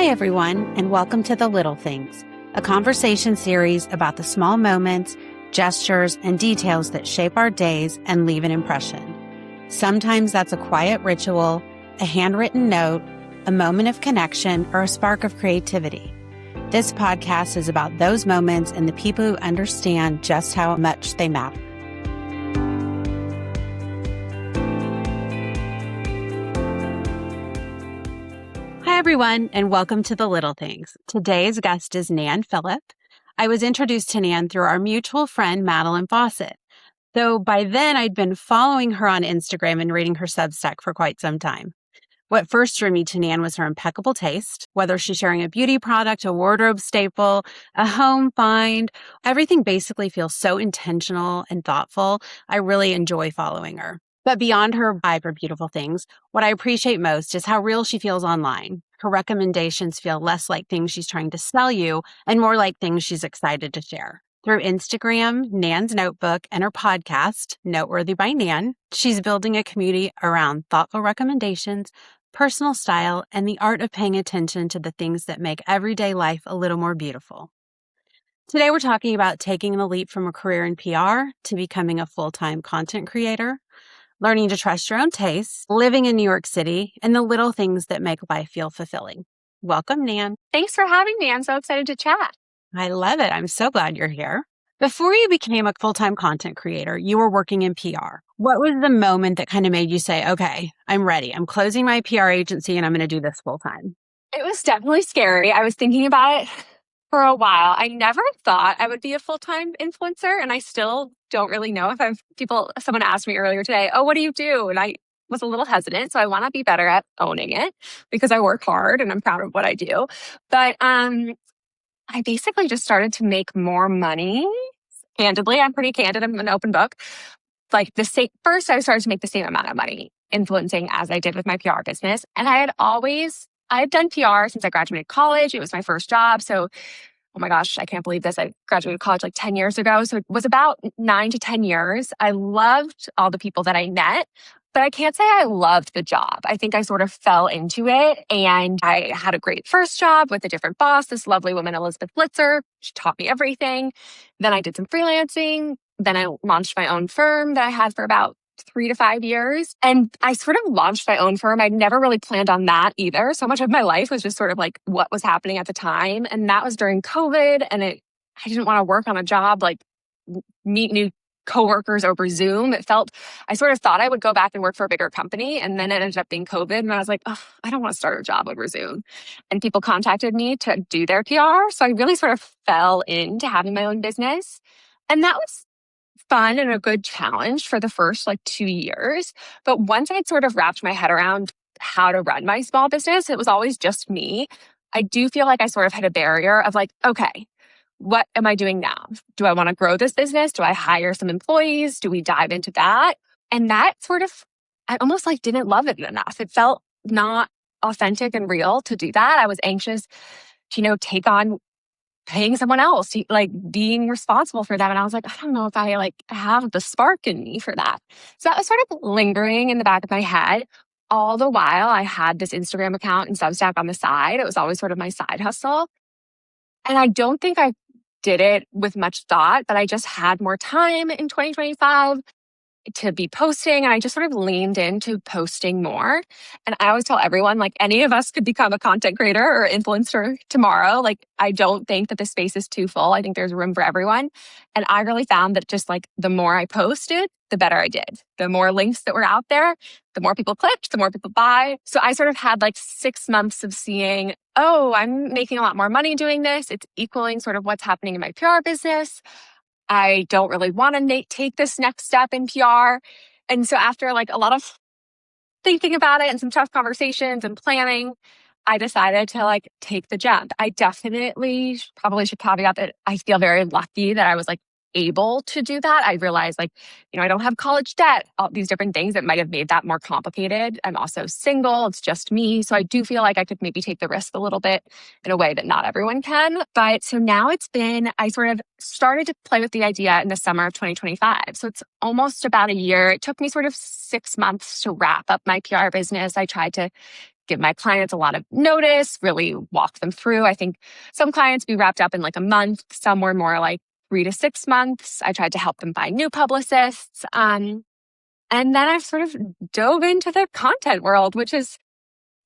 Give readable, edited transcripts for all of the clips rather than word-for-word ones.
Hi, everyone, and welcome to The Little Things, a conversation series about the small moments, gestures, and details that shape our days and leave an impression. Sometimes that's a quiet ritual, a handwritten note, a moment of connection, or a spark of creativity. This podcast is about those moments and the people who understand just how much they matter. Hi, everyone, and welcome to The Little Things. Today's guest is Nan Philip. I was introduced to Nan through our mutual friend, Madeline Fawcett. Though by then I'd been following her on Instagram and reading her Substack for quite some time. What first drew me to Nan was her impeccable taste, whether she's sharing a beauty product, a wardrobe staple, a home find. Everything basically feels so intentional and thoughtful. I really enjoy following her. But beyond her eye for beautiful things, what I appreciate most is how real she feels online. Her recommendations feel less like things she's trying to sell you and more like things she's excited to share. Through Instagram, Nan's Notebook, and her podcast, Noteworthy by Nan, she's building a community around thoughtful recommendations, personal style, and the art of paying attention to the things that make everyday life a little more beautiful. Today, we're talking about taking the leap from a career in PR to becoming a full-time content creator, learning to trust your own tastes, living in New York City, and the little things that make life feel fulfilling. Welcome, Nan. Thanks for having me. I'm so excited to chat. I love it. I'm so glad you're here. Before you became a full-time content creator, you were working in PR. What was the moment that kind of made you say, okay, I'm ready. I'm closing my PR agency and I'm going to do this full-time? It was definitely scary. I was thinking about it for a while. I never thought I would be a full-time influencer, and I still don't really know if someone asked me earlier today, oh, what do you do? And I was a little hesitant. So I want to be better at owning it because I work hard and I'm proud of what I do. But I basically just started to make more money. Candidly, I'm pretty candid. I'm an open book. First, I started to make the same amount of money influencing as I did with my PR business. And I had done PR since I graduated college. It was my first job. So, oh my gosh, I can't believe this. I graduated college like 10 years ago. So it was about 9 to 10 years. I loved all the people that I met, but I can't say I loved the job. I think I sort of fell into it, and I had a great first job with a different boss, this lovely woman, Elizabeth Blitzer. She taught me everything. Then I did some freelancing. Then I launched my own firm that I had for about 3 to 5 years. And I sort of launched my own firm. I'd never really planned on that either. So much of my life was just sort of like what was happening at the time. And that was during COVID. And I didn't want to work on a job, like meet new coworkers over Zoom. I sort of thought I would go back and work for a bigger company. And then it ended up being COVID. And I was like, oh, I don't want to start a job over Zoom. And people contacted me to do their PR. So I really sort of fell into having my own business. And that was fun and a good challenge for the first 2 years. But once I'd sort of wrapped my head around how to run my small business, it was always just me. I do feel like I sort of hit a barrier of okay, what am I doing now? Do I want to grow this business? Do I hire some employees? Do we dive into that? And that I almost didn't love it enough. It felt not authentic and real to do that. I was anxious to, take on paying someone else, being responsible for them. And I was like, I don't know if I have the spark in me for that. So that was sort of lingering in the back of my head. All the while I had this Instagram account and Substack on the side. It was always sort of my side hustle. And I don't think I did it with much thought, but I just had more time in 2025 to be posting. And I just sort of leaned into posting more. And I always tell everyone, any of us could become a content creator or influencer tomorrow. I don't think that the space is too full. I think there's room for everyone. And I really found that just the more I posted, the better I did. The more links that were out there, the more people clicked, the more people buy. So I sort of had 6 months of seeing, oh, I'm making a lot more money doing this. It's equaling sort of what's happening in my PR business. I don't really want to take this next step in PR. And so after a lot of thinking about it and some tough conversations and planning, I decided to take the jump. I definitely probably should caveat that I feel very lucky that I was able to do that. I realized I don't have college debt, all these different things that might have made that more complicated. I'm also single. It's just me. So I do feel like I could maybe take the risk a little bit in a way that not everyone can. But so now I sort of started to play with the idea in the summer of 2025. So it's almost about a year. It took me sort of 6 months to wrap up my PR business. I tried to give my clients a lot of notice, really walk them through. I think some clients be wrapped up in like a month, some were more like 3 to 6 months. I tried to help them find new publicists. And then I've sort of dove into the content world, which is,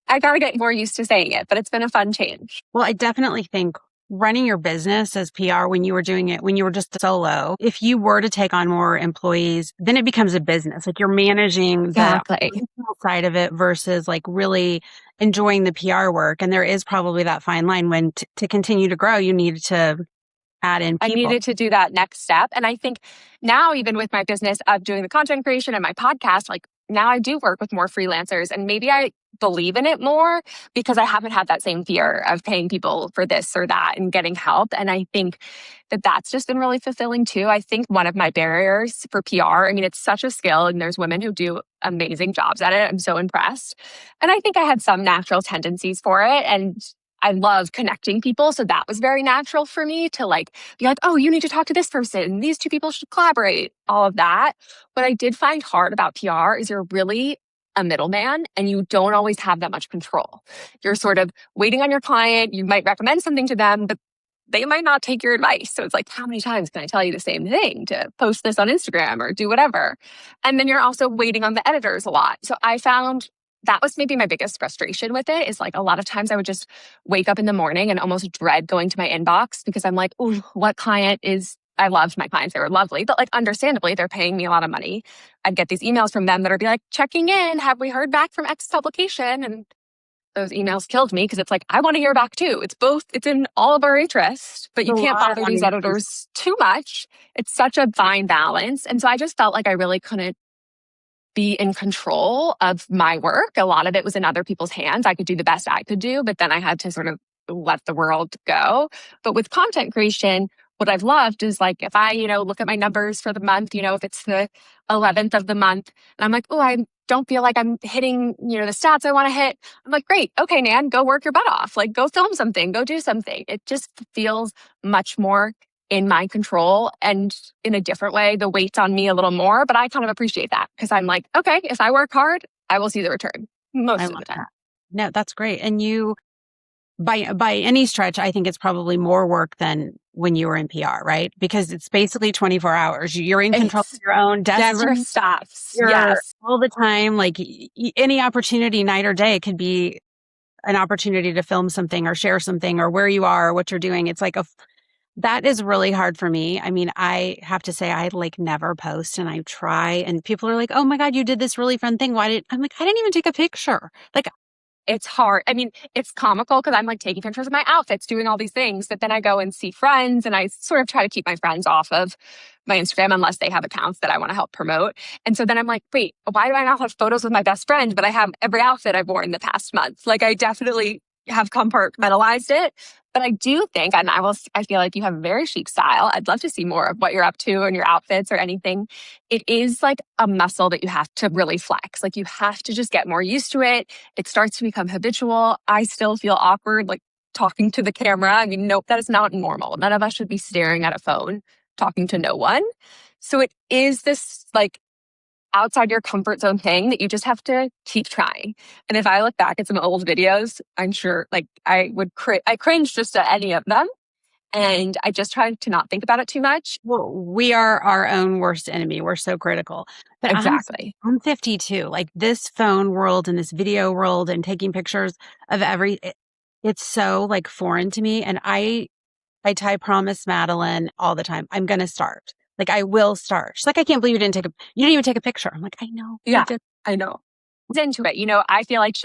I got to get more used to saying it, but it's been a fun change. Well, I definitely think running your business as PR when you were doing it, when you were just solo, if you were to take on more employees, then it becomes a business. Like you're managing the Exactly. operational side of it versus like really enjoying the PR work. And there is probably that fine line when to continue to grow, you need to add in I people. needed to do that next step. And I think now, even with my business of doing the content creation and my podcast, like now I do work with more freelancers and maybe I believe in it more because I haven't had that same fear of paying people for this or that and getting help. And I think that that's just been really fulfilling too. I think one of my barriers for PR, I mean, it's such a skill and there's women who do amazing jobs at it. I'm so impressed. And I think I had some natural tendencies for it. And I love connecting people. So that was very natural for me to like be like, oh, you need to talk to this person. These two people should collaborate, all of that. What I did find hard about PR is you're really a middleman and you don't always have that much control. You're sort of waiting on your client. You might recommend something to them, but they might not take your advice. So it's like, how many times can I tell you the same thing to post this on Instagram or do whatever? And then you're also waiting on the editors a lot. So I found that was maybe my biggest frustration with it is like a lot of times I would just wake up in the morning and almost dread going to my inbox because I'm like, oh, what client is, I loved my clients. They were lovely, but like understandably, they're paying me a lot of money. I'd get these emails from them that would be like, checking in, have we heard back from X publication? And those emails killed me because it's like, I want to hear back too. It's both, it's in all of our interest, but you can't bother these editors too much. It's such a fine balance. And so I just felt like I really couldn't be in control of my work. A lot of it was in other people's hands. I could do the best I could do, but then I had to sort of let the world go. But with content creation, what I've loved is like, if I, look at my numbers for the month, if it's the 11th of the month and I'm like, oh, I don't feel like I'm hitting, the stats I want to hit. I'm like, great. Okay, Nan, go work your butt off. Like, go film something, go do something. It just feels much more in my control and in a different way, the weight's on me a little more, but I kind of appreciate that because I'm like, okay, if I work hard, I will see the return most of the time. That. No, that's great. And you, by any stretch, I think it's probably more work than when you were in PR, right? Because it's basically 24 hours. You're in control of your own destiny. Never stops. You're Yes. all the time. Like any opportunity, night or day, could be an opportunity to film something or share something or where you are or what you're doing. It's like that is really hard for me. I mean, I have to say I like never post and I try and people are like, oh my God, you did this really fun thing. I'm like, I didn't even take a picture. Like, it's hard. I mean, it's comical because I'm like taking pictures of my outfits, doing all these things, but then I go and see friends and I sort of try to keep my friends off of my Instagram unless they have accounts that I want to help promote. And so then I'm like, wait, why do I not have photos with my best friend, but I have every outfit I've worn the past month? Like I definitely have compartmentalized it. But I do think, and I feel like you have a very chic style. I'd love to see more of what you're up to and your outfits or anything. It is like a muscle that you have to really flex. Like you have to just get more used to it. It starts to become habitual. I still feel awkward, like talking to the camera. I mean, nope, that is not normal. None of us should be staring at a phone, talking to no one. So it is this like outside your comfort zone thing that you just have to keep trying. And if I look back at some old videos, I'm sure like I cringe just at any of them. And I just try to not think about it too much. well, we are our own worst enemy. We're so critical. But Exactly. I'm 52. Like this phone world and this video world and taking pictures of it's so like foreign to me. And I promise Madeline all the time, I'm going to start. Like I will start. She's like, I can't believe you didn't even take a picture. I'm like, I know. Yeah, I know. Into it. I feel like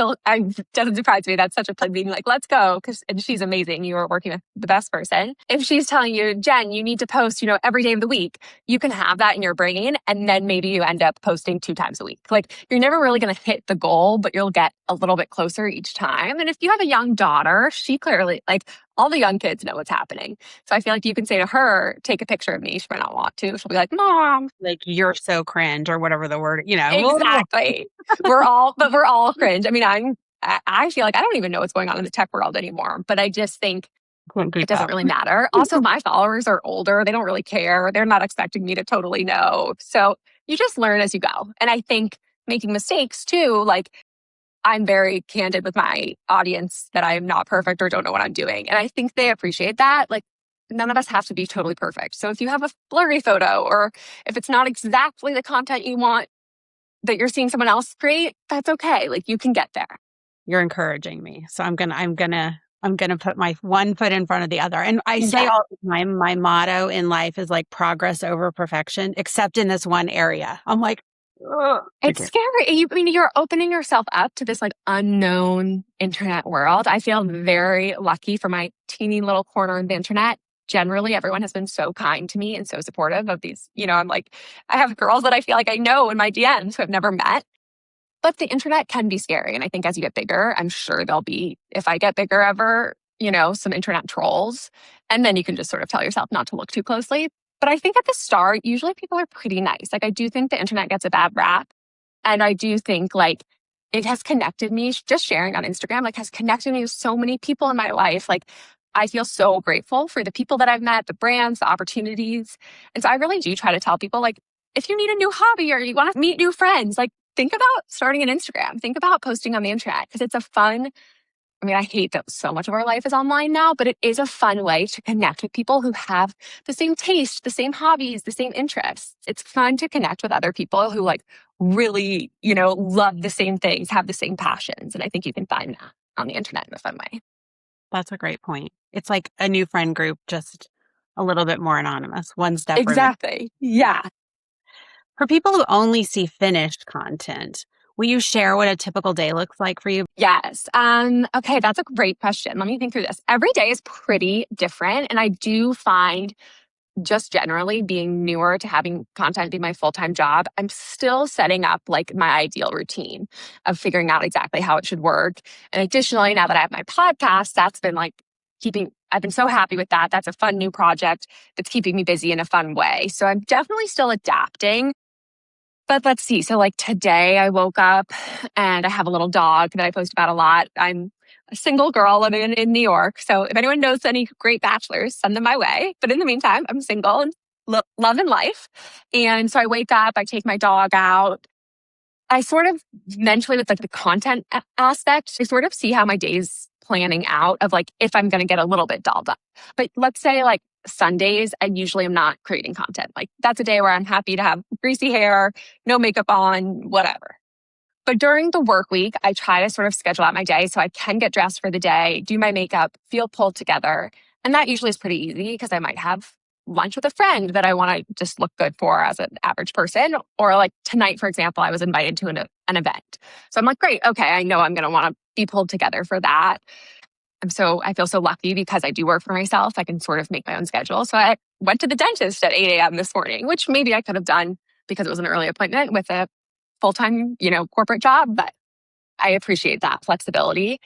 doesn't surprise me. That's such a fun being like, let's go. And she's amazing. You are working with the best person. If she's telling you, Jen, you need to post, every day of the week, you can have that in your brain. And then maybe you end up posting 2 times a week. Like you're never really going to hit the goal, but you'll get a little bit closer each time. And if you have a young daughter, she clearly like all the young kids know what's happening. So I feel like you can say to her, take a picture of me. She might not want to. She'll be like, Mom. Like you're so cringe or whatever the word, Exactly. we're all cringe. I mean, I feel like I don't even know what's going on in the tech world anymore, but I just think it doesn't really matter. Also, my followers are older. They don't really care. They're not expecting me to totally know. So you just learn as you go. And I think making mistakes too, like I'm very candid with my audience that I am not perfect or don't know what I'm doing. And I think they appreciate that. Like, none of us have to be totally perfect. So if you have a blurry photo or if it's not exactly the content you want that you're seeing someone else create, that's okay. Like, you can get there. You're encouraging me. So I'm gonna put my one foot in front of the other. And I say Yeah. all the time, my motto in life is like progress over perfection, except in this one area. I'm like, ugh. It's scary. I mean, you're opening yourself up to this like unknown internet world. I feel very lucky for my teeny little corner of the internet. Generally, everyone has been so kind to me and so supportive of these. I'm like, I have girls that I feel like I know in my DMs who I've never met. But the internet can be scary. And I think as you get bigger, I'm sure there'll be, if I get bigger ever, some internet trolls. And then you can just sort of tell yourself not to look too closely. But I think at the start, usually people are pretty nice. Like, I do think the internet gets a bad rap. And I do think like it has connected me, just sharing on Instagram, like has connected me with so many people in my life. Like, I feel so grateful for the people that I've met, the brands, the opportunities. And so I really do try to tell people, like, if you need a new hobby or you want to meet new friends, like, think about starting an Instagram. Think about posting on the internet because it's a fun, I hate that so much of our life is online now, but it is a fun way to connect with people who have the same taste, the same hobbies, the same interests. It's fun to connect with other people who like really, love the same things, have the same passions. And I think you can find that on the internet in a fun way. That's a great point. It's like a new friend group, just a little bit more anonymous, one step removed. Exactly. Yeah. For people who only see finished content, will you share what a typical day looks like for you? Yes. Okay, that's a great question. Let me think through this. Every day is pretty different. And I do find just generally being newer to having content be my full-time job, I'm still setting up like my ideal routine of figuring out exactly how it should work. And additionally, now that I have my podcast, that's been like I've been so happy with that. That's a fun new project that's keeping me busy in a fun way. So I'm definitely still adapting. But let's see. So like today I woke up and I have a little dog that I post about a lot. I'm a single girl living in New York. So if anyone knows any great bachelors, send them my way. But in the meantime, I'm single and loving life. And so I wake up, I take my dog out. I sort of mentally with like the content aspect, I sort of see how my day's planning out of like if I'm going to get a little bit dolled up. But let's say like Sundays, I usually am not creating content. Like that's a day where I'm happy to have greasy hair, no makeup on, whatever. But during the work week, I try to sort of schedule out my day so I can get dressed for the day, do my makeup, feel pulled together. And that usually is pretty easy because I might have lunch with a friend that I want to just look good for as an average person. Or like tonight, for example, I was invited to an event. So I'm like, great, okay, I know I'm going to want to be pulled together for that. I feel so lucky because I do work for myself. I can sort of make my own schedule. So I went to the dentist at 8 a.m. this morning, which maybe I could have done because it was an early appointment with a full-time, corporate job, but I appreciate that flexibility.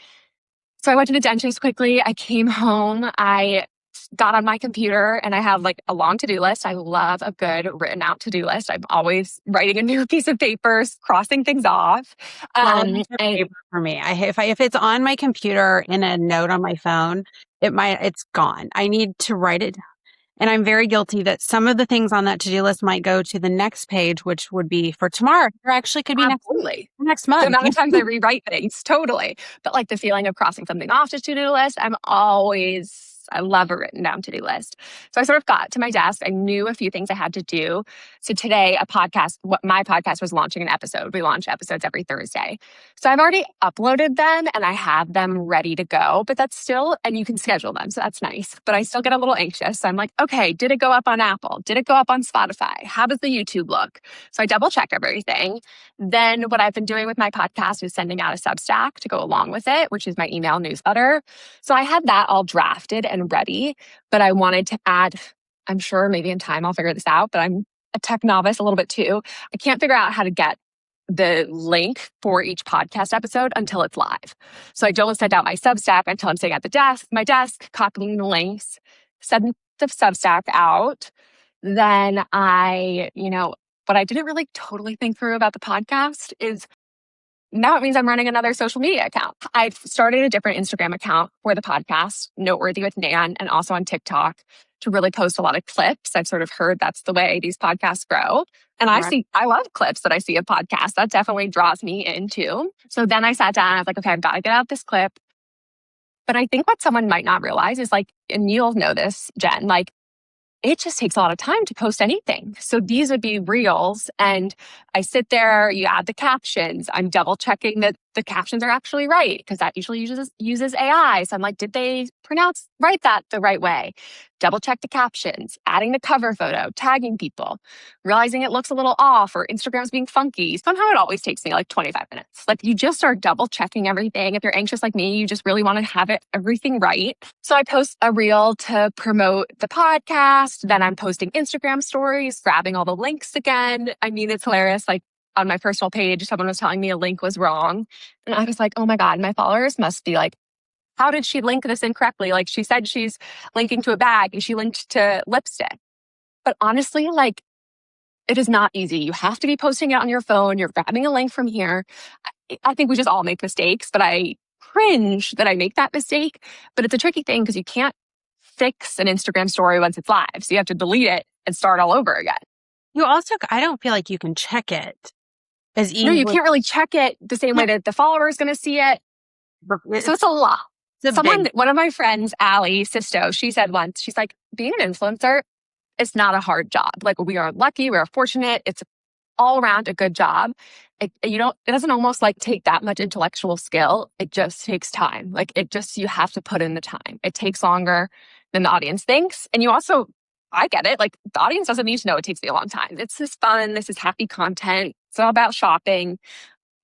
So I went to the dentist quickly. I came home. I got on my computer and I have like a long to-do list. I love a good written out to-do list. I'm always writing a new piece of paper, crossing things off. Paper for me. If it's on my computer in a note on my phone, it's gone. I need to write it. And I'm very guilty that some of the things on that to-do list might go to the next page, which would be for tomorrow, or actually could be next month. The amount of times I rewrite things, totally. But like the feeling of crossing something off the to-do list, I love a written down to-do list. So I sort of got to my desk. I knew a few things I had to do. So today, my podcast was launching an episode. We launch episodes every Thursday. So I've already uploaded them and I have them ready to go, but that's still, and you can schedule them. So that's nice, but I still get a little anxious. So I'm like, okay, did it go up on Apple? Did it go up on Spotify? How does the YouTube look? So I double check everything. Then what I've been doing with my podcast is sending out a Substack to go along with it, which is my email newsletter. So I had that all drafted and ready, but I wanted to add, I'm sure maybe in time I'll figure this out, but I'm a tech novice a little bit too. I can't figure out how to get the link for each podcast episode until it's live. So I don't send out my Substack until I'm sitting at my desk, copying the links, send the Substack out. Then what I didn't really totally think through about the podcast is now it means I'm running another social media account. I've started a different Instagram account for the podcast, Noteworthy with Nan, and also on TikTok. to really post a lot of clips. I've sort of heard that's the way these podcasts grow. And I love clips that I see of podcasts. That definitely draws me in too. So then I sat down and I was like, okay, I've got to get out this clip. But I think what someone might not realize is like, and you'll know this, Jen, like it just takes a lot of time to post anything. So these would be reels and I sit there, you add the captions. I'm double checking that the captions are actually right because that usually uses AI. So I'm like, did they write that the right way? Double check the captions, adding the cover photo, tagging people, realizing it looks a little off or Instagram's being funky. Somehow it always takes me like 25 minutes. Like you just start double checking everything. If you're anxious like me, you just really want to have everything right. So I post a reel to promote the podcast. Then I'm posting Instagram stories, grabbing all the links again. I mean, it's hilarious. Like on my personal page, someone was telling me a link was wrong. And I was like, oh my God, my followers must be like, how did she link this incorrectly? Like she said she's linking to a bag and she linked to lipstick. But honestly, like it is not easy. You have to be posting it on your phone. You're grabbing a link from here. I think we just all make mistakes, but I cringe that I make that mistake. But it's a tricky thing because you can't fix an Instagram story once it's live. So you have to delete it and start all over again. You also, I don't feel like you can check it as easily. No, you can't really check it the same way that the follower is going to see it. So it's a lot. One of my friends, Allie Sisto, she said once, she's like, being an influencer, it's not a hard job. Like we are lucky, we are fortunate. It's all around a good job. It doesn't almost like take that much intellectual skill. It just takes time. Like you have to put in the time. It takes longer than the audience thinks. And I get it. Like the audience doesn't need to know it takes me a long time. It's this fun. This is happy content. It's all about shopping.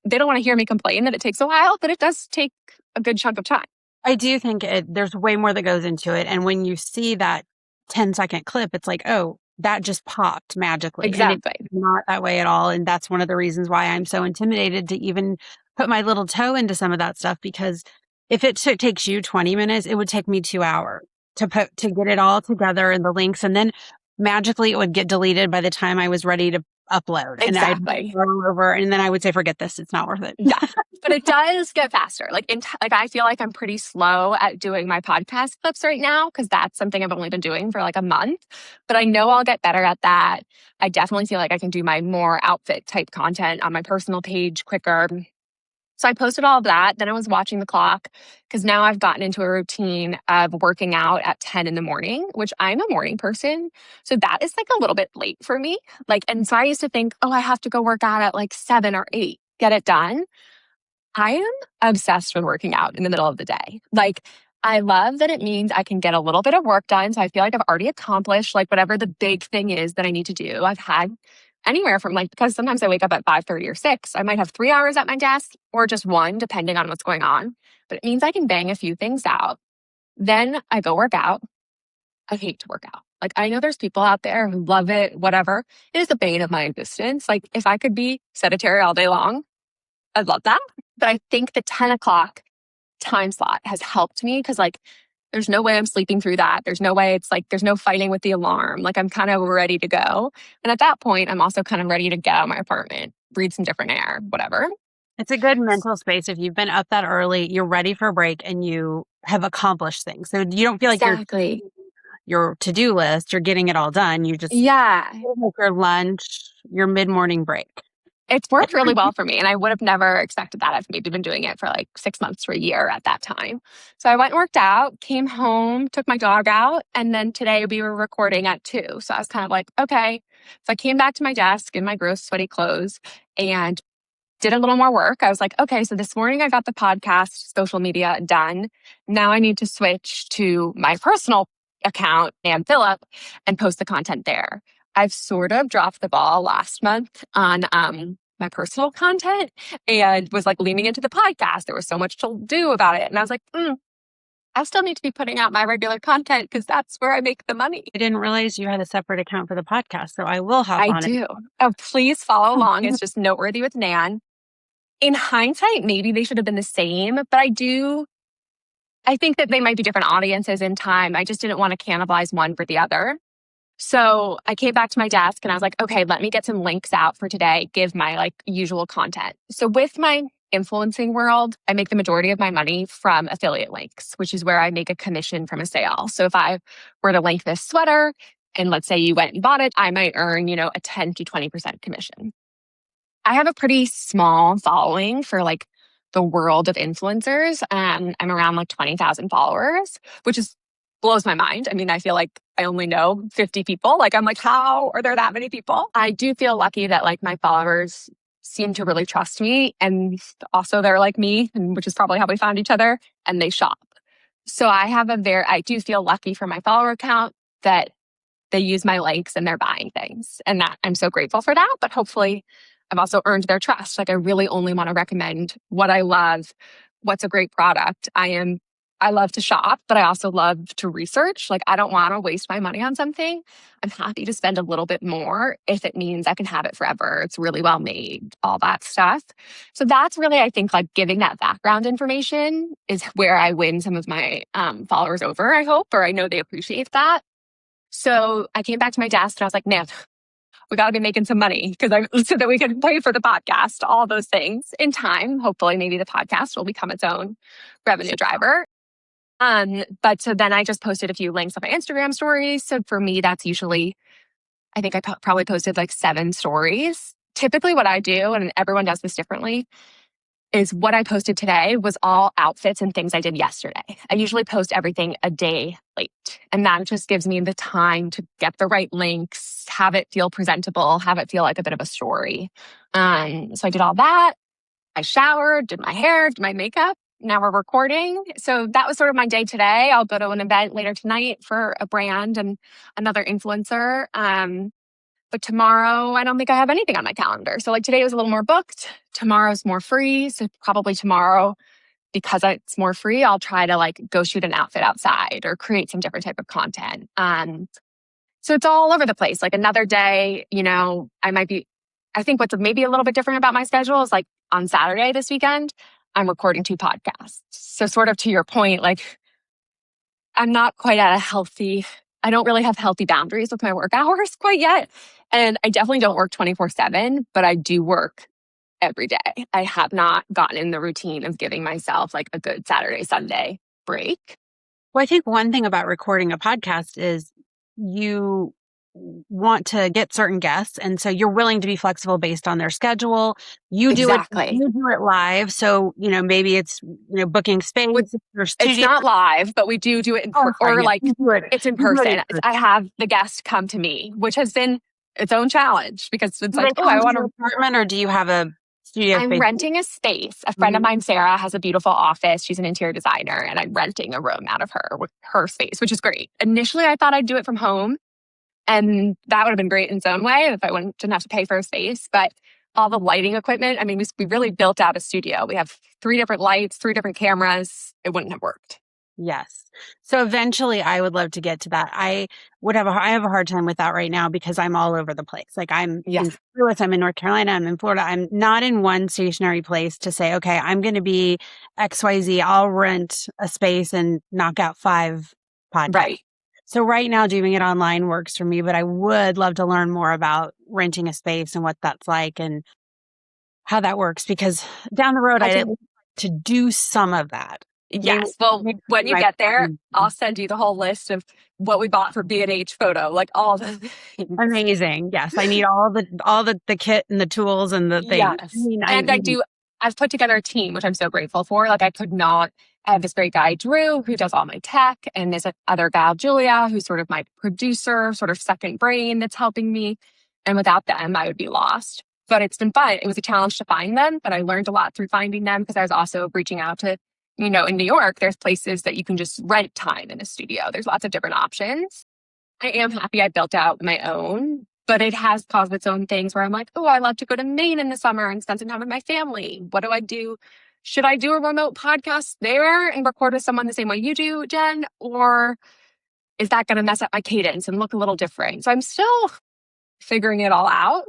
They don't want to hear me complain that it takes a while, but it does take a good chunk of time. I do think there's way more that goes into it. And when you see that 10-second clip, it's like, oh, that just popped magically. Exactly. And it's not that way at all. And that's one of the reasons why I'm so intimidated to even put my little toe into some of that stuff. Because if it takes you 20 minutes, it would take me 2 hours to get it all together and the links. And then magically it would get deleted by the time I was ready to upload. Exactly. And I'd roll over and then I would say, forget this. It's not worth it. Yeah. But it does get faster. Like I feel like I'm pretty slow at doing my podcast clips right now because that's something I've only been doing for like a month. But I know I'll get better at that. I definitely feel like I can do my more outfit type content on my personal page quicker. So I posted all of that. Then I was watching the clock because now I've gotten into a routine of working out at 10 in the morning, which I'm a morning person. So that is like a little bit late for me. And so I used to think, oh, I have to go work out at like 7 or 8, get it done. I am obsessed with working out in the middle of the day. Like I love that it means I can get a little bit of work done. So I feel like I've already accomplished like whatever the big thing is that I need to do. I've had anywhere from because sometimes I wake up at 5:30 or 6. I might have 3 hours at my desk or just 1, depending on what's going on. But it means I can bang a few things out. Then I go work out. I hate to work out. Like I know there's people out there who love it, whatever. It is the bane of my existence. Like if I could be sedentary all day long, I'd love that. But I think the 10 o'clock time slot has helped me because there's no way I'm sleeping through that. There's no way there's no fighting with the alarm. Like I'm kind of ready to go. And at that point, I'm also kind of ready to get out of my apartment, breathe some different air, whatever. It's a good mental space. If you've been up that early, you're ready for a break and you have accomplished things. So you don't feel like exactly. your to-do list, you're getting it all done. You just make your lunch, your mid-morning break. It's worked really well for me. And I would have never expected that. I've maybe been doing it for 6 months to a year at that time. So I went and worked out, came home, took my dog out. And then today we were recording at 2. So I was kind of like, okay. So I came back to my desk in my gross sweaty clothes and did a little more work. I was like, okay, so this morning I got the podcast, social media done. Now I need to switch to my personal account, Nan Philip, and post the content there. I've sort of dropped the ball last month on my personal content and was leaning into the podcast. There was so much to do about it. And I was like, I still need to be putting out my regular content because that's where I make the money. I didn't realize you had a separate account for the podcast, so I will hop on it. I do. Oh, please follow along. It's just Noteworthy with Nan. In hindsight, maybe they should have been the same, but I think that they might be different audiences in time. I just didn't want to cannibalize one for the other. So I came back to my desk and I was like, okay, let me get some links out for today, give my usual content. So with my influencing world, I make the majority of my money from affiliate links, which is where I make a commission from a sale. So if I were to link this sweater and let's say you went and bought it, I might earn, a 10 to 20% commission. I have a pretty small following for like the world of influencers. I'm around like 20,000 followers, which is blows my mind. I mean, I feel like I only know 50 people. Like, I'm like, how are there that many people? I do feel lucky that like my followers seem to really trust me. And also they're like me, which is probably how we found each other, and they shop. So I do feel lucky for my follower count that they use my links and they're buying things. And that I'm so grateful for that. But hopefully I've also earned their trust. Like, I really only want to recommend what I love, what's a great product. I love to shop, but I also love to research. Like, I don't want to waste my money on something. I'm happy to spend a little bit more if it means I can have it forever. It's really well made, all that stuff. So that's really, I think, like giving that background information is where I win some of my followers over, I hope, or I know they appreciate that. So I came back to my desk and I was like, Nan, we got to be making some money so that we can pay for the podcast, all those things in time. Hopefully, maybe the podcast will become its own revenue driver. But so then I just posted a few links on my Instagram stories. So for me, that's usually, I think I probably posted like 7 stories. Typically what I do, and everyone does this differently, is what I posted today was all outfits and things I did yesterday. I usually post everything a day late. And that just gives me the time to get the right links, have it feel presentable, have it feel like a bit of a story. So I did all that. I showered, did my hair, did my makeup. Now we're recording. So that was sort of my day today. I'll go to an event later tonight for a brand and another influencer. But tomorrow, I don't think I have anything on my calendar. So like today was a little more booked. Tomorrow's more free. So probably tomorrow, because it's more free, I'll try to like go shoot an outfit outside or create some different type of content. So it's all over the place. Like another day, I think what's maybe a little bit different about my schedule is like on Saturday this weekend, I'm recording 2 podcasts. So sort of to your point, like I'm not quite I don't really have healthy boundaries with my work hours quite yet. And I definitely don't work 24/7, but I do work every day. I have not gotten in the routine of giving myself like a good Saturday, Sunday break. Well, I think one thing about recording a podcast is you want to get certain guests. And so you're willing to be flexible based on their schedule. You do it live. So, maybe it's, booking space or studio. It's not live, but we do it in it's in person. I have the guest come to me, which has been its own challenge because it's like, I want an apartment, or do you have a studio space? I'm renting a space. A friend of mine, Sarah, has a beautiful office. She's an interior designer, and I'm renting a room out of her with her space, which is great. Initially, I thought I'd do it from home, and that would have been great in its own way if I didn't have to pay for a space. But all the lighting equipment, I mean, we really built out a studio. We have 3 different lights, 3 different cameras. It wouldn't have worked. Yes. So eventually I would love to get to that. I have a hard time with that right now because I'm all over the place. Like I'm in St. Louis, I'm in North Carolina, I'm in Florida. I'm not in one stationary place to say, okay, I'm going to be XYZ. I'll rent a space and knock out 5 podcasts. Right. So right now doing it online works for me, but I would love to learn more about renting a space and what that's like and how that works, because down the road I'd like to do some of that. Yes. Well, when you get there, I'll send you the whole list of what we bought for B&H photo, like all the things. Amazing. Yes. I need all the kit and the tools and the things. Yes. I've put together a team, which I'm so grateful for. Like I have this great guy, Drew, who does all my tech. And there's another gal, Julia, who's sort of my producer, sort of second brain that's helping me. And without them, I would be lost. But it's been fun. It was a challenge to find them, but I learned a lot through finding them because I was also reaching out to, in New York, there's places that you can just rent time in a studio. There's lots of different options. I am happy I built out my own, but it has caused its own things where I'm like, oh, I love to go to Maine in the summer and spend some time with my family. What do I do? Should I do a remote podcast there and record with someone the same way you do, Jen? Or is that going to mess up my cadence and look a little different? So I'm still figuring it all out,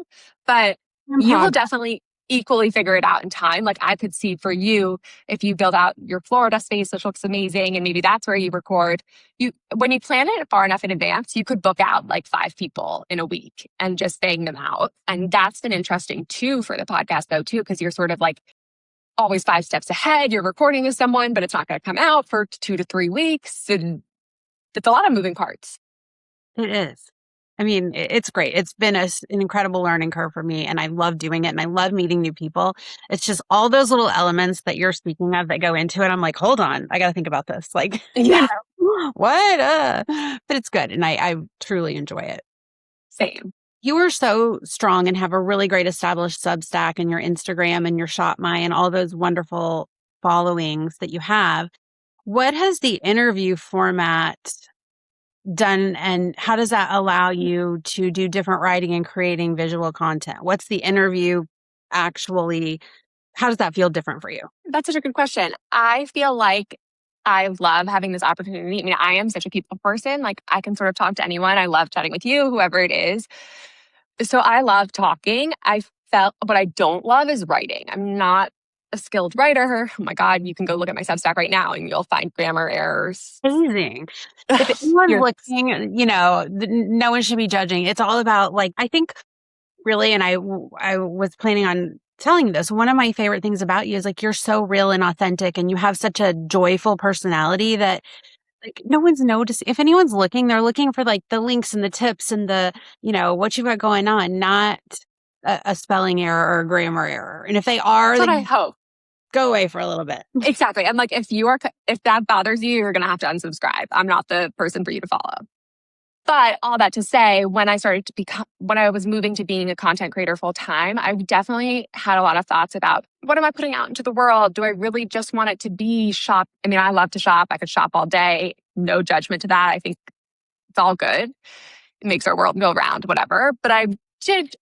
but you will definitely equally figure it out in time. Like I could see for you, if you build out your Florida space, which looks amazing, and maybe that's where you record, when you plan it far enough in advance, you could book out like 5 people in a week and just bang them out. And that's been interesting too for the podcast though, too, because you're sort of like always 5 steps ahead. You're recording with someone, but it's not going to come out for 2 to 3 weeks. And it's a lot of moving parts. It is. I mean, it's great. It's been an incredible learning curve for me, and I love doing it, and I love meeting new people. It's just all those little elements that you're speaking of that go into it. I'm like, hold on, I got to think about this. Like, Yeah, what? But it's good, and I truly enjoy it. same. You are so strong and have a really great established Substack and your Instagram and your ShopMy and all those wonderful followings that you have. What has the interview format done, and how does that allow you to do different writing and creating visual content? What's the interview actually, how does that feel different for you? That's such a good question. I feel like I love having this opportunity. I mean, I am such a people person. Like, I can sort of talk to anyone. I love chatting with you, whoever it is. So I love talking. I felt what I don't love is writing. I'm not a skilled writer. Oh my God, you can go look at my Substack right now and you'll find grammar errors. Amazing. If anyone's You're looking, no one should be judging. It's all about, like, I think really, and I was planning on telling you this. One of my favorite things about you is, like, you're so real and authentic, and you have such a joyful personality that, like, no one's noticed. If anyone's looking, they're looking for, like, the links and the tips and the, what you've got going on, not a spelling error or a grammar error. And if they are, That's what they I hope. go away for a little bit. Exactly. I'm like, if that bothers you, you're gonna have to unsubscribe. I'm not the person for you to follow. But all that to say, when I was moving to being a content creator full time, I definitely had a lot of thoughts about, what am I putting out into the world? Do I really just want it to be shop? I mean, I love to shop. I could shop all day. No judgment to that. I think it's all good. It makes our world go round, whatever. But I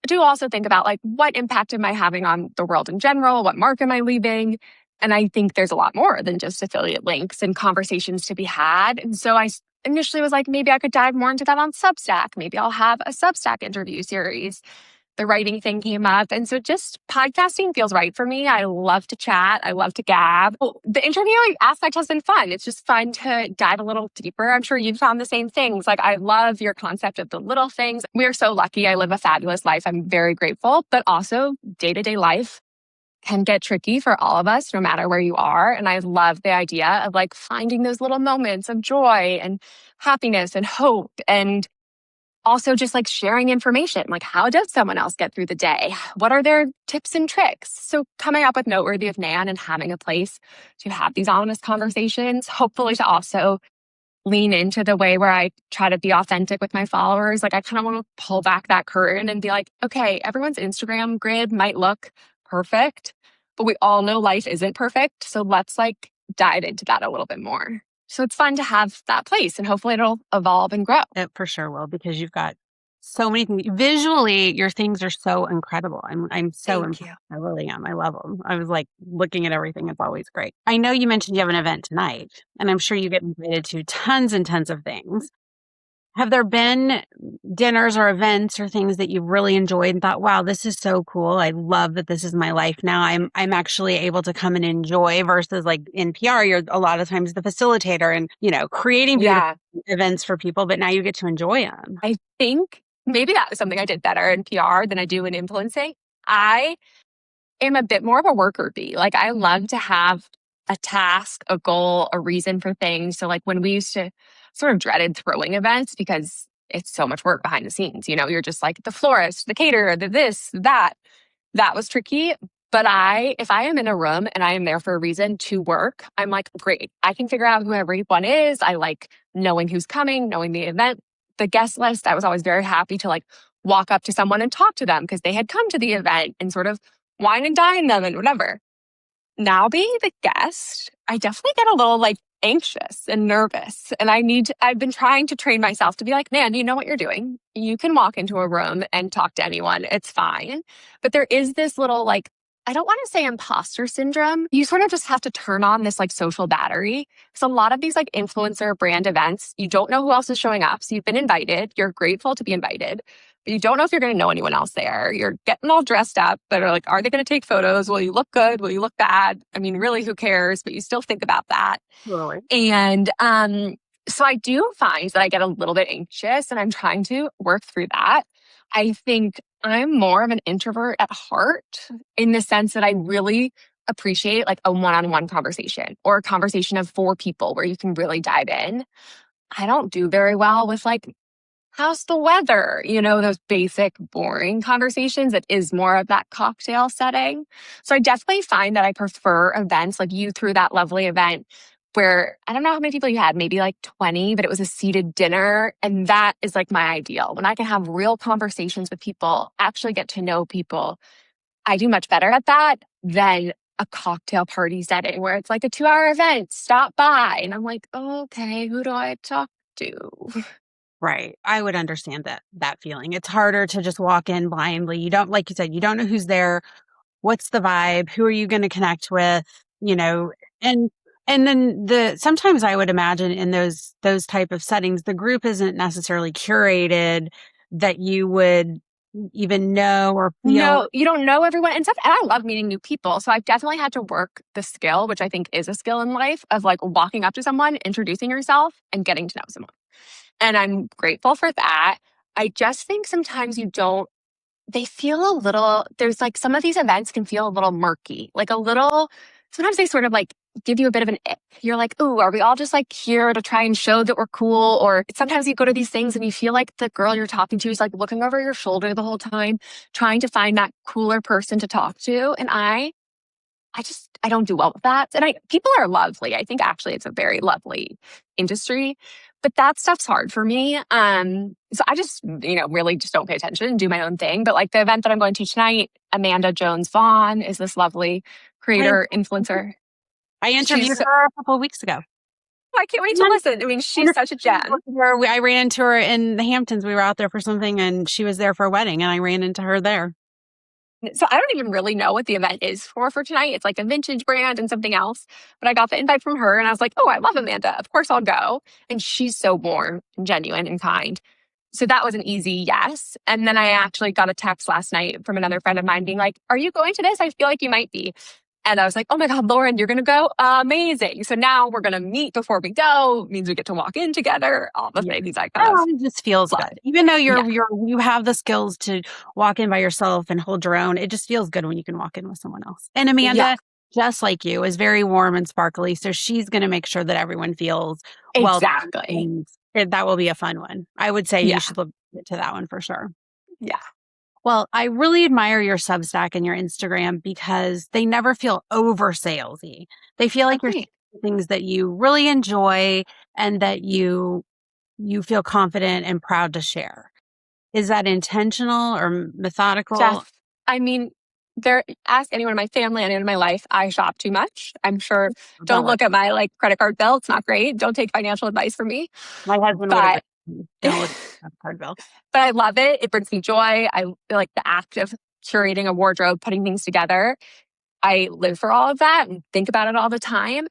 do also think about, like, what impact am I having on the world in general? What mark am I leaving? And I think there's a lot more than just affiliate links and conversations to be had. And so I initially was like, maybe I could dive more into that on Substack. Maybe I'll have a Substack interview series. The writing thing came up. And so just podcasting feels right for me. I love to chat. I love to gab. Well, the interviewing aspect has been fun. It's just fun to dive a little deeper. I'm sure you've found the same things. Like, I love your concept of the little things. We are so lucky. I live a fabulous life. I'm very grateful, but also day-to-day life can get tricky for all of us, no matter where you are. And I love the idea of, like, finding those little moments of joy and happiness and hope, and also just, like, sharing information. Like, how does someone else get through the day? What are their tips and tricks? So coming up with Noteworthy of Nan and having a place to have these honest conversations, hopefully to also lean into the way where I try to be authentic with my followers. Like, I kind of want to pull back that curtain and be like, okay, everyone's Instagram grid might look perfect, but we all know life isn't perfect. So let's, like, dive into that a little bit more. So it's fun to have that place, and hopefully it'll evolve and grow. It for sure will, because you've got so many things. Visually, your things are so incredible. I'm so Thank impressed. you. I really am. I love them. I was, like, looking at everything. It's always great. I know you mentioned you have an event tonight, and I'm sure you get invited to tons and tons of things. Have there been dinners or events or things that you've really enjoyed and thought, wow, this is so cool. I love that this is my life now. I'm actually able to come and enjoy, versus, like, in PR, you're a lot of times the facilitator and, creating beautiful Yeah. events for people, but now you get to enjoy them. I think maybe that was something I did better in PR than I do in influencing. I am a bit more of a worker bee. Like, I love to have a task, a goal, a reason for things. So, like, when we used to sort of dreaded throwing events because it's so much work behind the scenes, you're just like the florist, the caterer, the this, that. That was tricky. But if I am in a room and I am there for a reason to work, I'm like, great. I can figure out who everyone is. I like knowing who's coming, knowing the event, the guest list. I was always very happy to, like, walk up to someone and talk to them because they had come to the event and sort of wine and dine them and whatever. Now being the guest, I definitely get a little, like, anxious and nervous. And I've been trying to train myself to be like, man, you know what you're doing. You can walk into a room and talk to anyone. It's fine. But there is this little, like, I don't want to say imposter syndrome. You sort of just have to turn on this, like, social battery. So a lot of these, like, influencer brand events, you don't know who else is showing up. So you've been invited. You're grateful to be invited. But you don't know if you're going to know anyone else there. You're getting all dressed up, but are like, are they going to take photos? Will you look good? Will you look bad? I mean, really, who cares? But you still think about that. Totally. And so I do find that I get a little bit anxious, and I'm trying to work through that. I think I'm more of an introvert at heart, in the sense that I really appreciate like a one-on-one conversation or a conversation of four people where you can really dive in. I don't do very well with like, how's the weather? Those basic, boring conversations. It is more of that cocktail setting. So I definitely find that I prefer events like you threw that lovely event where I don't know how many people you had, maybe like 20, but it was a seated dinner. And that is like my ideal when I can have real conversations with people, actually get to know people. I do much better at that than a cocktail party setting where it's like a 2-hour event, stop by. And I'm like, okay, who do I talk to? Right. I would understand that feeling. It's harder to just walk in blindly. You don't, like you said, you don't know who's there. What's the vibe? Who are you going to connect with? You know, and then sometimes I would imagine in those type of settings, the group isn't necessarily curated that you would even know or feel. No, you don't know everyone and stuff. And I love meeting new people. So I've definitely had to work the skill, which I think is a skill in life, of like walking up to someone, introducing yourself, and getting to know someone. And I'm grateful for that. I just think sometimes they feel a little, there's like some of these events can feel a little murky, like a little, sometimes they sort of like give you a bit of an ick. You're like, ooh, are we all just like here to try and show that we're cool? Or sometimes you go to these things and you feel like the girl you're talking to is like looking over your shoulder the whole time, trying to find that cooler person to talk to. And I don't do well with that. And people are lovely. I think actually it's a very lovely industry, but that stuff's hard for me. So I just, really just don't pay attention and do my own thing. But like the event that I'm going to tonight, Amanda Jones Vaughn is this lovely I, creator, influencer. I interviewed her a couple of weeks ago. I can't wait to listen. I mean, she's such a gem. I ran into her in the Hamptons. We were out there for something and she was there for a wedding and I ran into her there. So I don't even really know what the event is for tonight. It's like a vintage brand and something else. But I got the invite from her and I was like, oh, I love Amanda. Of course I'll go. And she's so warm and genuine and kind. So that was an easy yes. And then I actually got a text last night from another friend of mine being like, are you going to this? I feel like you might be. And I was like, oh my God, Lauren, you're going to go? Amazing. So now we're going to meet before we go. It means we get to walk in together, all the things like that. Oh, it just feels good. Even though you have the skills to walk in by yourself and hold your own, it just feels good when you can walk in with someone else. And Amanda, just like you, is very warm and sparkly. So she's going to make sure that everyone feels well. Exactly. That will be a fun one. I would say you should look to that one for sure. Yeah. Well, I really admire your Substack and your Instagram because they never feel over salesy. They feel like you're things that you really enjoy and that you feel confident and proud to share. Is that intentional or methodical? Jeff, I mean, ask anyone in my family, anyone in my life, I shop too much. I'm sure. Don't look at my like credit card bill. It's not great. Don't take financial advice from me. My husband would have don't look at the card bill. But I love it. It brings me joy. I like the act of curating a wardrobe, putting things together. I live for all of that and think about it all the time.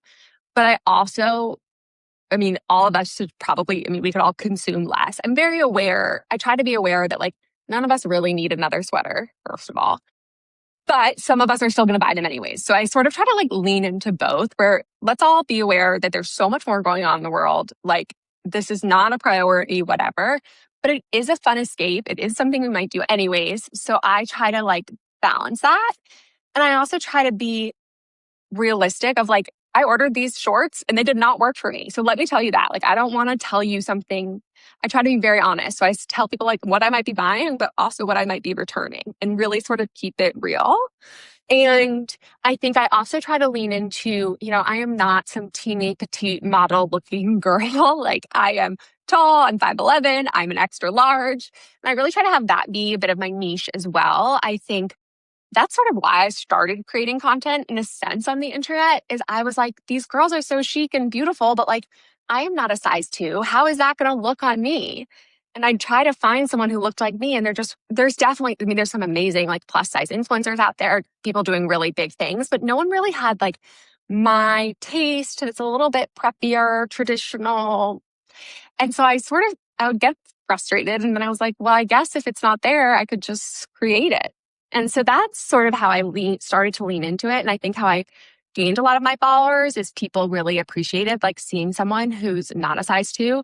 But I also, all of us should probably, we could all consume less. I'm very aware. I try to be aware that like none of us really need another sweater, first of all. But some of us are still going to buy them anyways. So I sort of try to like lean into both where let's all be aware that there's so much more going on in the world. Like this is not a priority, whatever, but it is a fun escape. It is something we might do anyways. So I try to like balance that. And I also try to be realistic of like, I ordered these shorts and they did not work for me. So let me tell you that. Like, I don't want to tell you something. I try to be very honest. So I tell people like what I might be buying, but also what I might be returning and really sort of keep it real. And I think I also try to lean into, I am not some teeny petite model looking girl. Like I am tall, I'm 5'11", I'm an extra large. And I really try to have that be a bit of my niche as well. I think that's sort of why I started creating content in a sense on the internet is I was like, these girls are so chic and beautiful, but like, I am not a size 2. How is that going to look on me? And I'd try to find someone who looked like me. And there's definitely, there's some amazing like plus size influencers out there, people doing really big things, but no one really had like my taste. It's a little bit preppier, traditional. And so I would get frustrated. And then I was like, well, I guess if it's not there, I could just create it. And so that's sort of how I started to lean into it. And I think how I gained a lot of my followers is people really appreciated like seeing someone who's not a size 2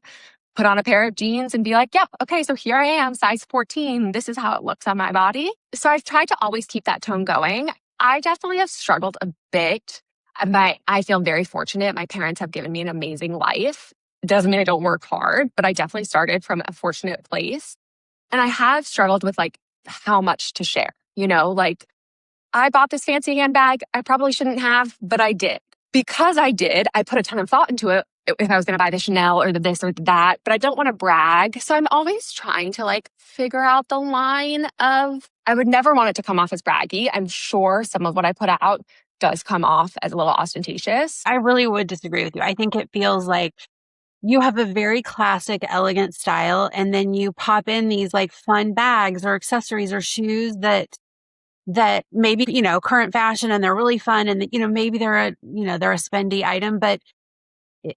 put on a pair of jeans and be like, yep, okay, so here I am, size 14. This is how it looks on my body. So I've tried to always keep that tone going. I definitely have struggled a fit. I feel very fortunate. My parents have given me an amazing life. It doesn't mean I don't work hard, but I definitely started from a fortunate place. And I have struggled with like how much to share, like I bought this fancy handbag. I probably shouldn't have, but I did. Because I did, I put a ton of thought into it if I was going to buy the Chanel or the this or that, but I don't want to brag. So I'm always trying to like figure out the line of, I would never want it to come off as braggy. I'm sure some of what I put out does come off as a little ostentatious. I really would disagree with you. I think it feels like you have a very classic, elegant style, and then you pop in these like fun bags or accessories or shoes that maybe, current fashion and they're really fun and, maybe they're a spendy item, but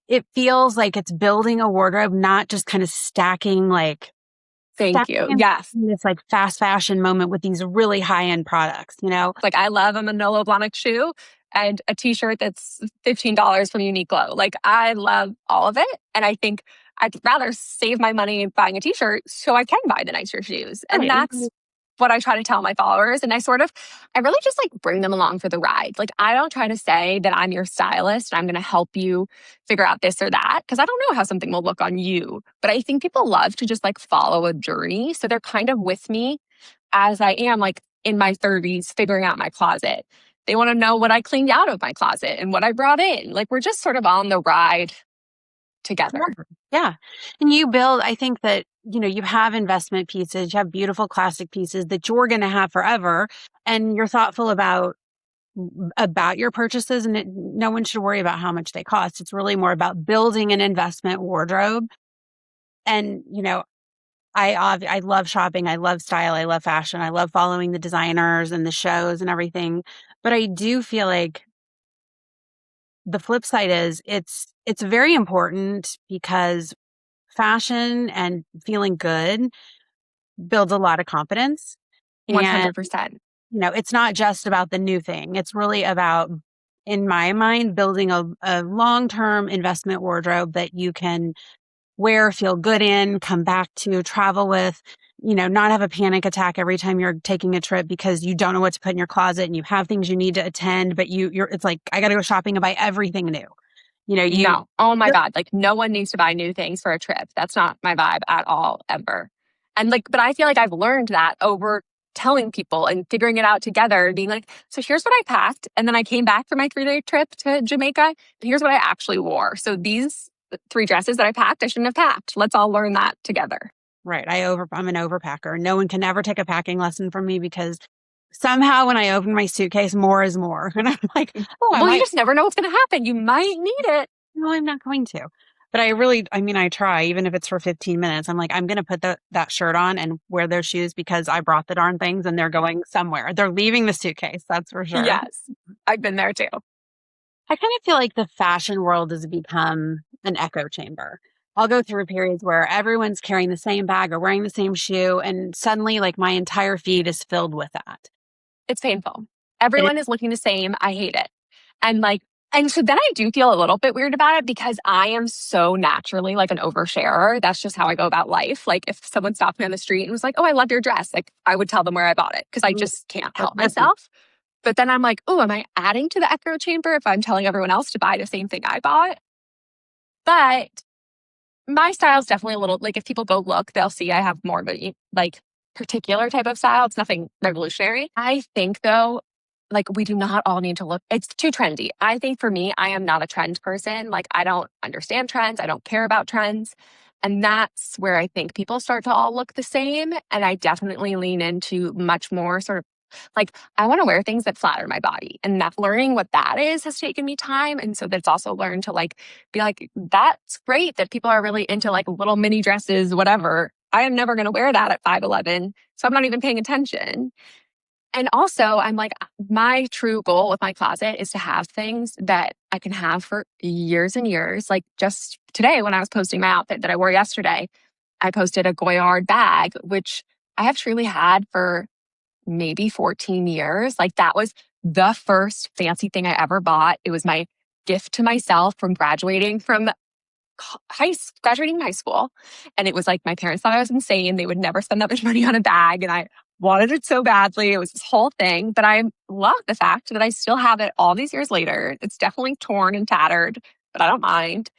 it feels like it's building a wardrobe, not just kind of stacking Thank you. Yes. This like fast fashion moment with these really high end products, Like I love a Manolo Blahnik shoe and a t-shirt that's $15 from Uniqlo. Like I love all of it. And I think I'd rather save my money buying a t-shirt so I can buy the nicer shoes. And Right. that's what I try to tell my followers. And I really just like bring them along for the ride. Like I don't try to say that I'm your stylist and I'm going to help you figure out this or that because I don't know how something will look on you. But I think people love to just like follow a journey. So they're kind of with me as I am like in my 30s figuring out my closet. They want to know what I cleaned out of my closet and what I brought in. Like we're just sort of on the ride together. Yeah. And you build, I think that, you have investment pieces, you have beautiful classic pieces that you're going to have forever. And you're thoughtful about your purchases, and no one should worry about how much they cost. It's really more about building an investment wardrobe. And, I love shopping. I love style. I love fashion. I love following the designers and the shows and everything. But I do feel like the flip side is it's very important because fashion and feeling good builds a lot of confidence. And, 100%. it's not just about the new thing. It's really about, in my mind, building a long-term investment wardrobe that you can wear, feel good in, come back to, travel with, not have a panic attack every time you're taking a trip because you don't know what to put in your closet and you have things you need to attend, but it's like, I got to go shopping and buy everything new. No. Oh my God. Like no one needs to buy new things for a trip. That's not my vibe at all, ever. And like, but I feel like I've learned that over telling people and figuring it out together and being like, so here's what I packed. And then I came back for my 3-day trip to Jamaica. And here's what I actually wore. So these 3 dresses that I packed, I shouldn't have packed. Let's all learn that together. Right. I'm an overpacker. No one can ever take a packing lesson from me because somehow when I open my suitcase, more is more. And I'm like, you just never know what's going to happen. You might need it. No, I'm not going to. But I try, even if it's for 15 minutes. I'm like, I'm going to put that shirt on and wear those shoes because I brought the darn things and they're going somewhere. They're leaving the suitcase. That's for sure. Yes. I've been there too. I kind of feel like the fashion world has become an echo chamber. I'll go through periods where everyone's carrying the same bag or wearing the same shoe. And suddenly like my entire feed is filled with that. It's painful. Everyone is looking the same. I hate it. And so then I do feel a little bit weird about it because I am so naturally like an oversharer. That's just how I go about life. Like if someone stopped me on the street and was like, oh, I love your dress. Like I would tell them where I bought it because I just can't help myself. But then I'm like, oh, am I adding to the echo chamber if I'm telling everyone else to buy the same thing I bought? But my style is definitely a little, like if people go look, they'll see I have more of a like particular type of style. It's nothing revolutionary. I think though, like we do not all need to look, it's too trendy. I think for me, I am not a trend person. Like I don't understand trends. I don't care about trends. And that's where I think people start to all look the same. And I definitely lean into much more sort of like, I want to wear things that flatter my body. And that learning what that is has taken me time. And so that's also learned to like, be like, that's great that people are really into like little mini dresses, whatever. I am never going to wear that at 5'11". So I'm not even paying attention. And also I'm like, my true goal with my closet is to have things that I can have for years and years. Like just today when I was posting my outfit that I wore yesterday, I posted a Goyard bag, which I have truly had for maybe 14 years. Like that was the first fancy thing I ever bought. It was my gift to myself from graduating high school. And it was like, my parents thought I was insane. They would never spend that much money on a bag. And I wanted it so badly. It was this whole thing, but I love the fact that I still have it all these years later. It's definitely torn and tattered, but I don't mind.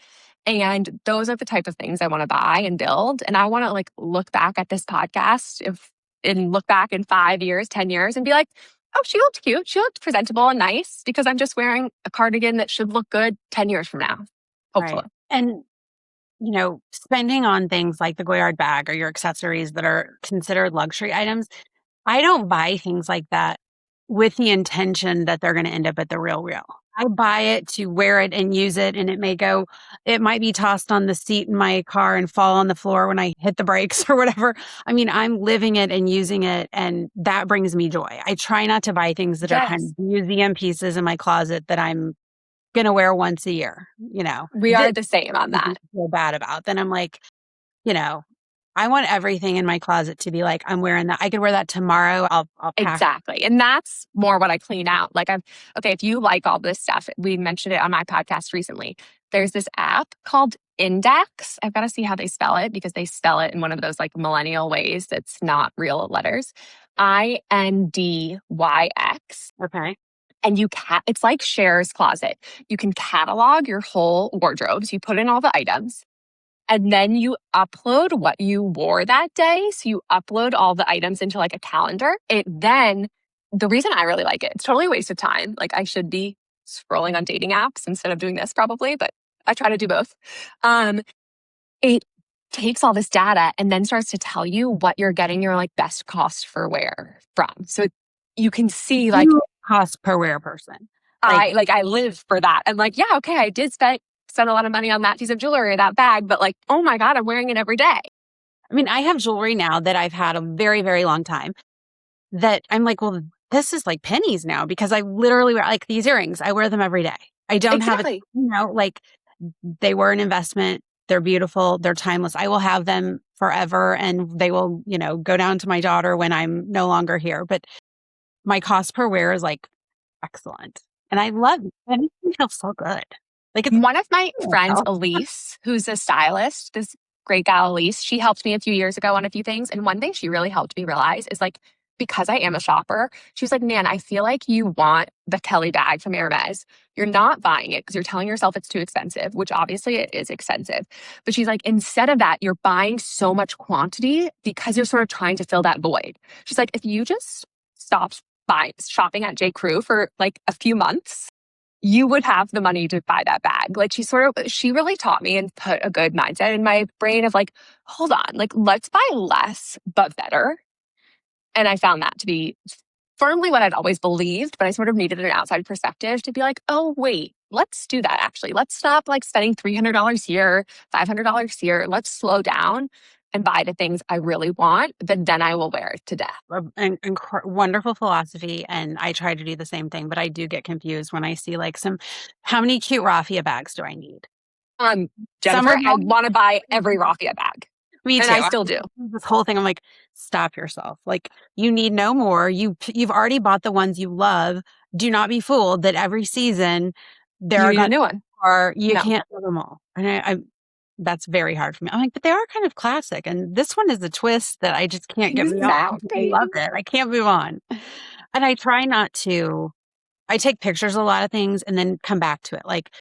And those are the type of things I want to buy and build. And I want to like look back at this podcast and look back in 5 years, 10 years and be like, oh, she looked cute. She looked presentable and nice because I'm just wearing a cardigan that should look good 10 years from now. Hopefully. Right. And, spending on things like the Goyard bag or your accessories that are considered luxury items, I don't buy things like that with the intention that they're going to end up at the Real. I buy it to wear it and use it. And it might be tossed on the seat in my car and fall on the floor when I hit the brakes or whatever. I mean, I'm living it and using it, and that brings me joy. I try not to buy things that are kind of museum pieces in my closet that I'm going to wear once a year, We are the same on that. I feel bad about. Then I'm like, I want everything in my closet to be like, I'm wearing that. I could wear that tomorrow. I'll pack. Exactly. And that's more what I clean out. Like if you like all this stuff, we mentioned it on my podcast recently. There's this app called Index. I've got to see how they spell it because they spell it in one of those like millennial ways that's not real letters. INDYX. Okay. And it's like Cher's Closet. You can catalog your whole wardrobes. You put in all the items. And then you upload what you wore that day. So you upload all the items into like a calendar. The reason I really like it's totally a waste of time. Like I should be scrolling on dating apps instead of doing this probably, but I try to do both. It takes all this data and then starts to tell you what you're getting your like best cost for wear from. So you can see like cost per wear person. I live for that. I'm like, yeah, okay, I did spend a lot of money on that piece of jewelry or that bag, but like, oh my God, I'm wearing it every day. I mean, I have jewelry now that I've had a very, very long time that I'm like, well, this is like pennies now because I literally wear like these earrings. I wear them every day. I don't have it, like they were an investment. They're beautiful. They're timeless. I will have them forever and they will, go down to my daughter when I'm no longer here. But my cost per wear is like excellent. And I love it. And it feels so good. Like it's one of my friends, Elise, who's a stylist, this great gal, Elise, she helped me a few years ago on a few things. And one thing she really helped me realize is like, because I am a shopper, she was like, Nan, I feel like you want the Kelly bag from Hermes. You're not buying it because you're telling yourself it's too expensive, which obviously it is expensive. But she's like, instead of that, you're buying so much quantity because you're sort of trying to fill that void. She's like, if you just stopped shopping at J. Crew for like a few months, you would have the money to buy that bag. Like she really taught me and put a good mindset in my brain of like, hold on, like let's buy less, but better. And I found that to be firmly what I'd always believed, but I sort of needed an outside perspective to be like, oh, wait, let's do that actually. Let's stop like spending $300 here, $500 here. Let's slow down and buy the things I really want, but then I will wear it to death. Wonderful philosophy. And I try to do the same thing, but I do get confused when I see like how many cute raffia bags do I need? Jennifer, I want to buy every raffia bag. Me too. And I still do. This whole thing, I'm like, stop yourself. Like you need no more. You've already bought the ones you love. Do not be fooled that every season there are a new one. Or you can't have them all. And that's very hard for me. I'm like, but they are kind of classic. And this one is a twist that I just can't get rid of. I love it. I can't move on. And I try not to. I take pictures of a lot of things and then come back to it. Like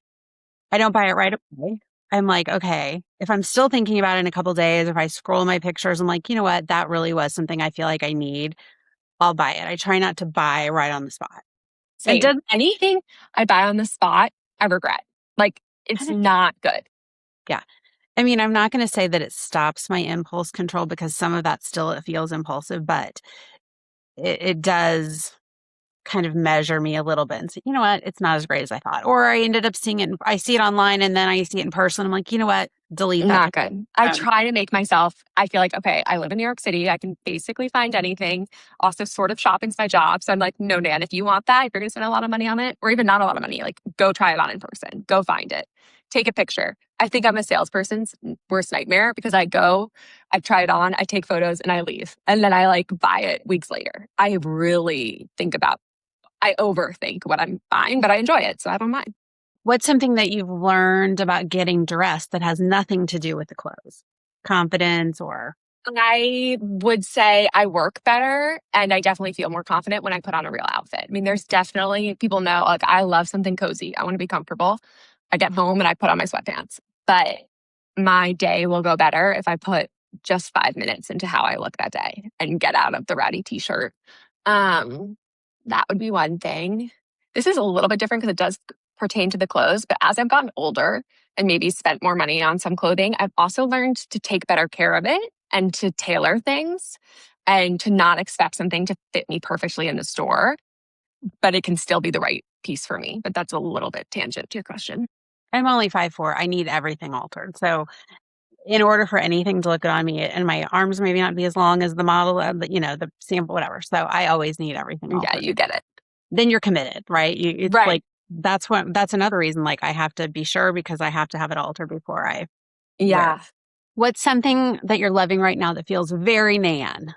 I don't buy it right away. I'm like, okay, if I'm still thinking about it in a couple of days, if I scroll my pictures, I'm like, you know what? That really was something I feel like I need. I'll buy it. I try not to buy right on the spot. Same. Anything I buy on the spot, I regret. Like it's not good. Yeah. I mean, I'm not going to say that it stops my impulse control because some of that still it feels impulsive, but it does kind of measure me a little bit and say, you know what, it's not as great as I thought. Or I ended up seeing it, I see it online and then I see it in person. I'm like, you know what, delete that. Not good. I try to make myself, I feel like, okay, I live in New York City. I can basically find anything. Also sort of shopping's my job. So I'm like, no, Nan, if you want that, if you're going to spend a lot of money on it, or even not a lot of money, like go try it on in person, go find it, take a picture. I think I'm a salesperson's worst nightmare because I try it on, I take photos and I leave. And then I like buy it weeks later. I overthink what I'm buying, but I enjoy it. So I don't mind. What's something that you've learned about getting dressed that has nothing to do with the clothes? Confidence or? I would say I work better and I definitely feel more confident when I put on a real outfit. I mean, there's definitely people know like I love something cozy. I want to be comfortable. I get home and I put on my sweatpants. But my day will go better if I put just 5 minutes into how I look that day and get out of the ratty t-shirt. Um, that would be one thing. This is a little bit different because it does pertain to the clothes, but as I've gotten older and maybe spent more money on some clothing, I've also learned to take better care of it and to tailor things and to not expect something to fit me perfectly in the store, but it can still be the right piece for me. But that's a little bit tangent to your question. I'm only 5'4". I need everything altered. So in order for anything to look good on me and my arms maybe not be as long as the model, the sample, whatever. So I always need everything Yeah, altered. you get it. Then you're committed, right? It's Right. like, that's another reason, like I have to be sure because I have to have it altered before I wear it. Yeah. What's something that you're loving right now that feels very Nan?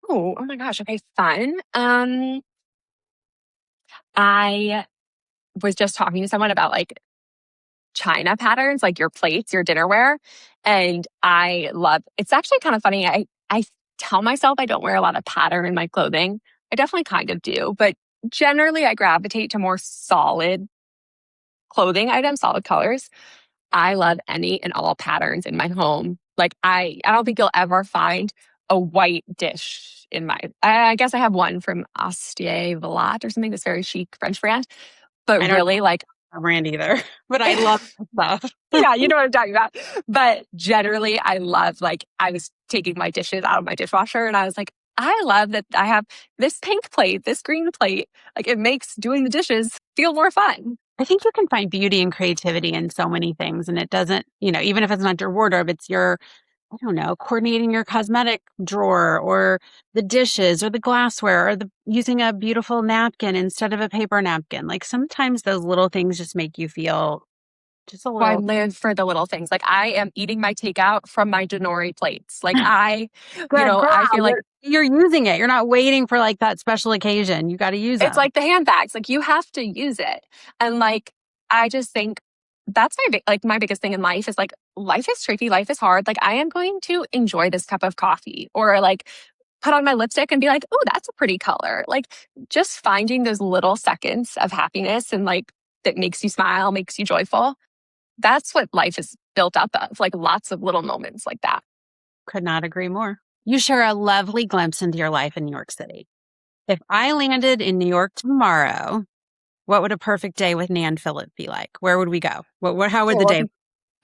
Oh my gosh. Okay, fun. I was just talking to someone about like china patterns, like your plates, your dinnerware. And I love it's actually kind of funny. I tell myself I don't wear a lot of pattern in my clothing. I definitely kind of do, but generally I gravitate to more solid clothing items, solid colors. I love any and all patterns in my home. Like I don't think you'll ever find a white dish in my I guess I have one from Astier Velat or something, this very chic French brand. I But don't really like know a brand either, but I love that stuff. yeah, you know what I'm talking about. But generally, I love, like, I was taking my dishes out of my dishwasher and I was like, I love that I have this pink plate, this green plate. Like, it makes doing the dishes feel more fun. I think you can find beauty and creativity in so many things. And it doesn't, even if it's not your wardrobe, it's your, I don't know, coordinating your cosmetic drawer or the dishes or the glassware or using a beautiful napkin instead of a paper napkin. Like sometimes those little things just make you feel just a So I little live for the little things. Like, I am eating my takeout from my Denori plates. Like, good girl. I feel like You're using it. You're not waiting for like that special occasion. You got to use it's them. like the handbags. Like, you have to use it. And like, I just think that's my biggest thing in life is like, life is tricky, life is hard. Like, I am going to enjoy this cup of coffee or like put on my lipstick and be like, oh, that's a pretty color. Like, just finding those little seconds of happiness and like that makes you smile, makes you joyful. That's what life is built up of, like lots of little moments like that. Could not agree more. You share a lovely glimpse into your life in New York City. If I landed in New York tomorrow, what would a perfect day with Nan Philip be like? Where would we go? How would the Or day?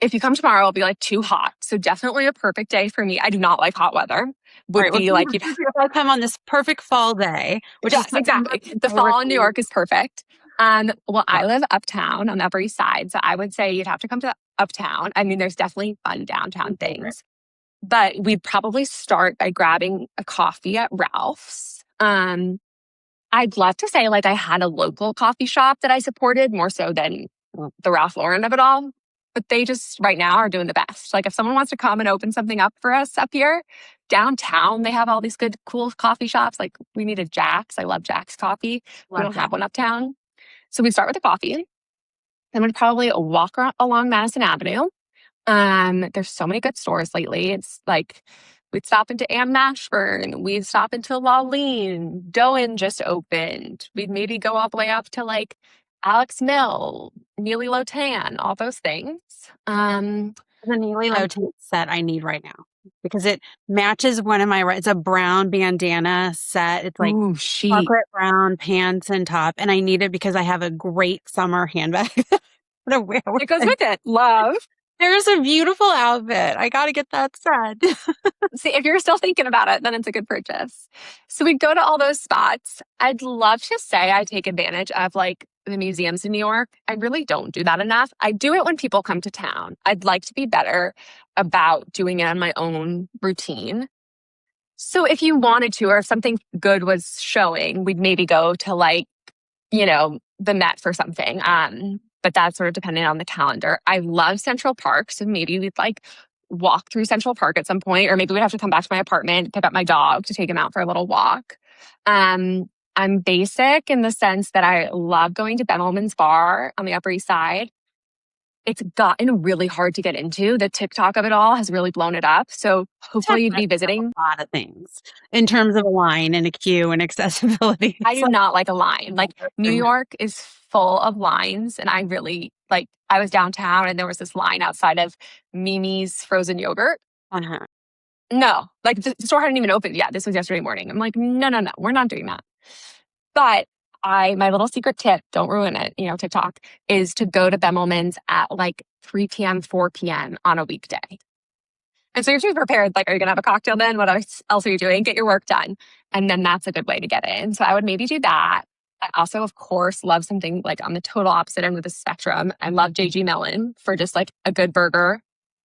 if you come tomorrow, it'll be like too hot. So definitely a perfect day for me. I do not like hot weather. All Would right, well, be like, you'd, if I come on this perfect fall day, which is yes, September, exactly. The fall in New York is perfect. Well, I live uptown on the Upper East Side. So I would say you'd have to come to uptown. I mean, there's definitely fun downtown things, but we'd probably start by grabbing a coffee at Ralph's. I'd love to say like I had a local coffee shop that I supported more so than the Ralph Lauren of it all. But they just right now are doing the best. Like if someone wants to come and open something up for us up here, downtown, they have all these good, cool coffee shops. Like we need a Jack's. I love Jack's coffee. We don't have one uptown. So we start with the coffee. Then we'd probably walk along Madison Avenue. There's so many good stores lately. It's like we'd stop into Am Mashburn, we'd stop into Laline, Doen just opened. We'd maybe go all the way up to like Alex Mill, Neely Lotan, all those things. The Neely I'm, Low set I need right now because it matches one of my. It's a brown bandana set. It's like ooh, chic. chocolate brown pants and top, and I need it because I have a great summer handbag to wear with It goes it. with it. Love. There's a beautiful outfit. I got to get that set. See, if you're still thinking about it, then it's a good purchase. So we'd go to all those spots. I'd love to say I take advantage of like the museums in New York. I really don't do that enough. I do it when people come to town. I'd like to be better about doing it on my own routine. So if you wanted to, or if something good was showing, we'd maybe go to like, the Met for something. But that's sort of dependent on the calendar. I love Central Park. So maybe we'd like walk through Central Park at some point, or maybe we'd have to come back to my apartment, pick up my dog to take him out for a little walk. I'm basic in the sense that I love going to Ben Bar on the Upper East Side. it's gotten really hard to get into. The TikTok of it all has really blown it up. So TikTok hopefully you'd be messes up visiting. a lot of things in terms of a line and a queue and accessibility. I It's do like, not like a line. Like New York is full of lines, and I really like. I was downtown, and there was this line outside of Mimi's frozen yogurt. uh-huh. No, like the store hadn't even opened yet. This was yesterday morning. I'm like, no, no, no, we're not doing that. But my little secret tip, don't ruin it, TikTok, is to go to Bemelman's at like 3 p.m., 4 p.m. on a weekday. And so you're just prepared. Like, are you going to have a cocktail then? What else are you doing? Get your work done. And then that's a good way to get in. So I would maybe do that. I also, of course, love something like on the total opposite end of the spectrum. I love JG Mellon for just like a good burger,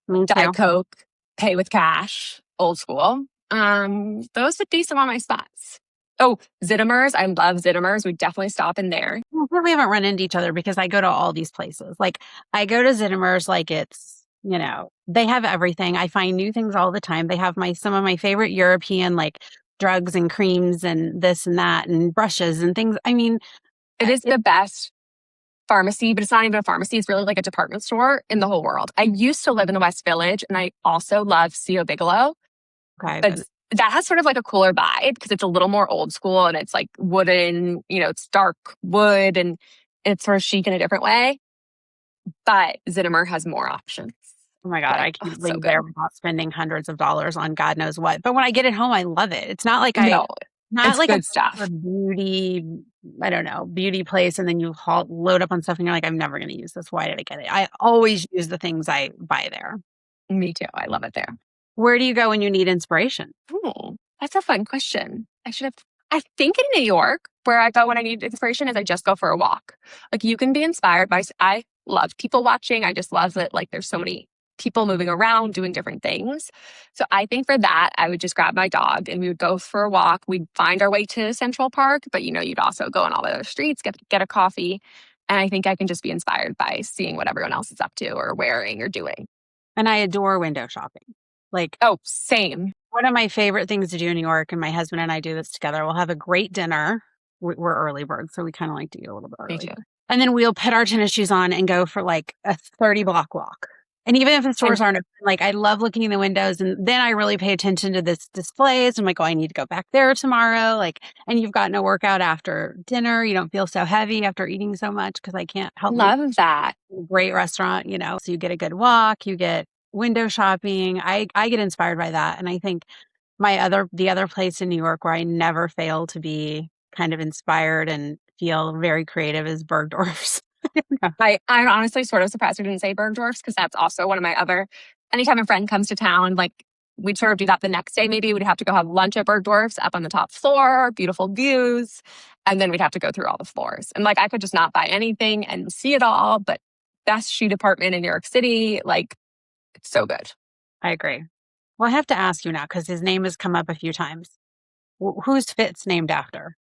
Me too. Diet Coke, pay with cash, old school. Those would be some of my spots. Oh, Zittimer's. I love Zittimer's. We definitely stop in there. We haven't run into each other because I go to all these places. Like I go to Zittimer's like it's, they have everything. I find new things all the time. They have some of my favorite European like drugs and creams and this and that and brushes and things. I mean, It is the best pharmacy, but it's not even a pharmacy. It's really like a department store in the whole world. I used to live in the West Village, and I also love C.O. Bigelow, okay, but that has sort of like a cooler vibe because it's a little more old school and it's like wooden, it's dark wood and it's sort of chic in a different way. But Zittimer has more options. oh my God, I can't So leave good. there without spending hundreds of dollars on God knows what. But when I get it home, I love it. It's not like No, not it's like good a stuff. beauty, I don't know, beauty place. And then you load up on stuff and you're like, I'm never going to use this. Why did I get it? I always use the things I buy there. Me too. I love it there. Where do you go when you need inspiration? Oh, that's a fun question. I think in New York, where I go when I need inspiration is I just go for a walk. Like you can be inspired by, I love people watching. I just love it. Like there's so many people moving around doing different things. So I think for that, I would just grab my dog and we would go for a walk. We'd find our way to Central Park, but you'd also go on all the other streets, get a coffee. And I think I can just be inspired by seeing what everyone else is up to or wearing or doing. And I adore window shopping. Like, oh, same. One of my favorite things to do in New York, and my husband and I do this together, we'll have a great dinner. We're early birds, so we kind of like to eat a little bit early. Me too. And then we'll put our tennis shoes on and go for like a 30-block walk. And even if the stores aren't open, like I love looking in the windows, and then I really pay attention to this displays. I'm like, oh, I need to go back there tomorrow. Like, and you've gotten a workout after dinner. You don't feel so heavy after eating so much because I can't help. Love that. Great restaurant, so you get a good walk, you get window shopping. I get inspired by that. And I think the other place in New York where I never fail to be kind of inspired and feel very creative is Bergdorf's. I'm honestly sort of surprised we didn't say Bergdorf's because that's also one of my other, anytime a friend comes to town, like we'd sort of do that the next day. Maybe we'd have to go have lunch at Bergdorf's up on the top floor, beautiful views. And then we'd have to go through all the floors. And like, I could just not buy anything and see it all, but best shoe department in New York City. Like, it's so good. I agree. Well, I have to ask you now because his name has come up a few times. Who's Fitz named after?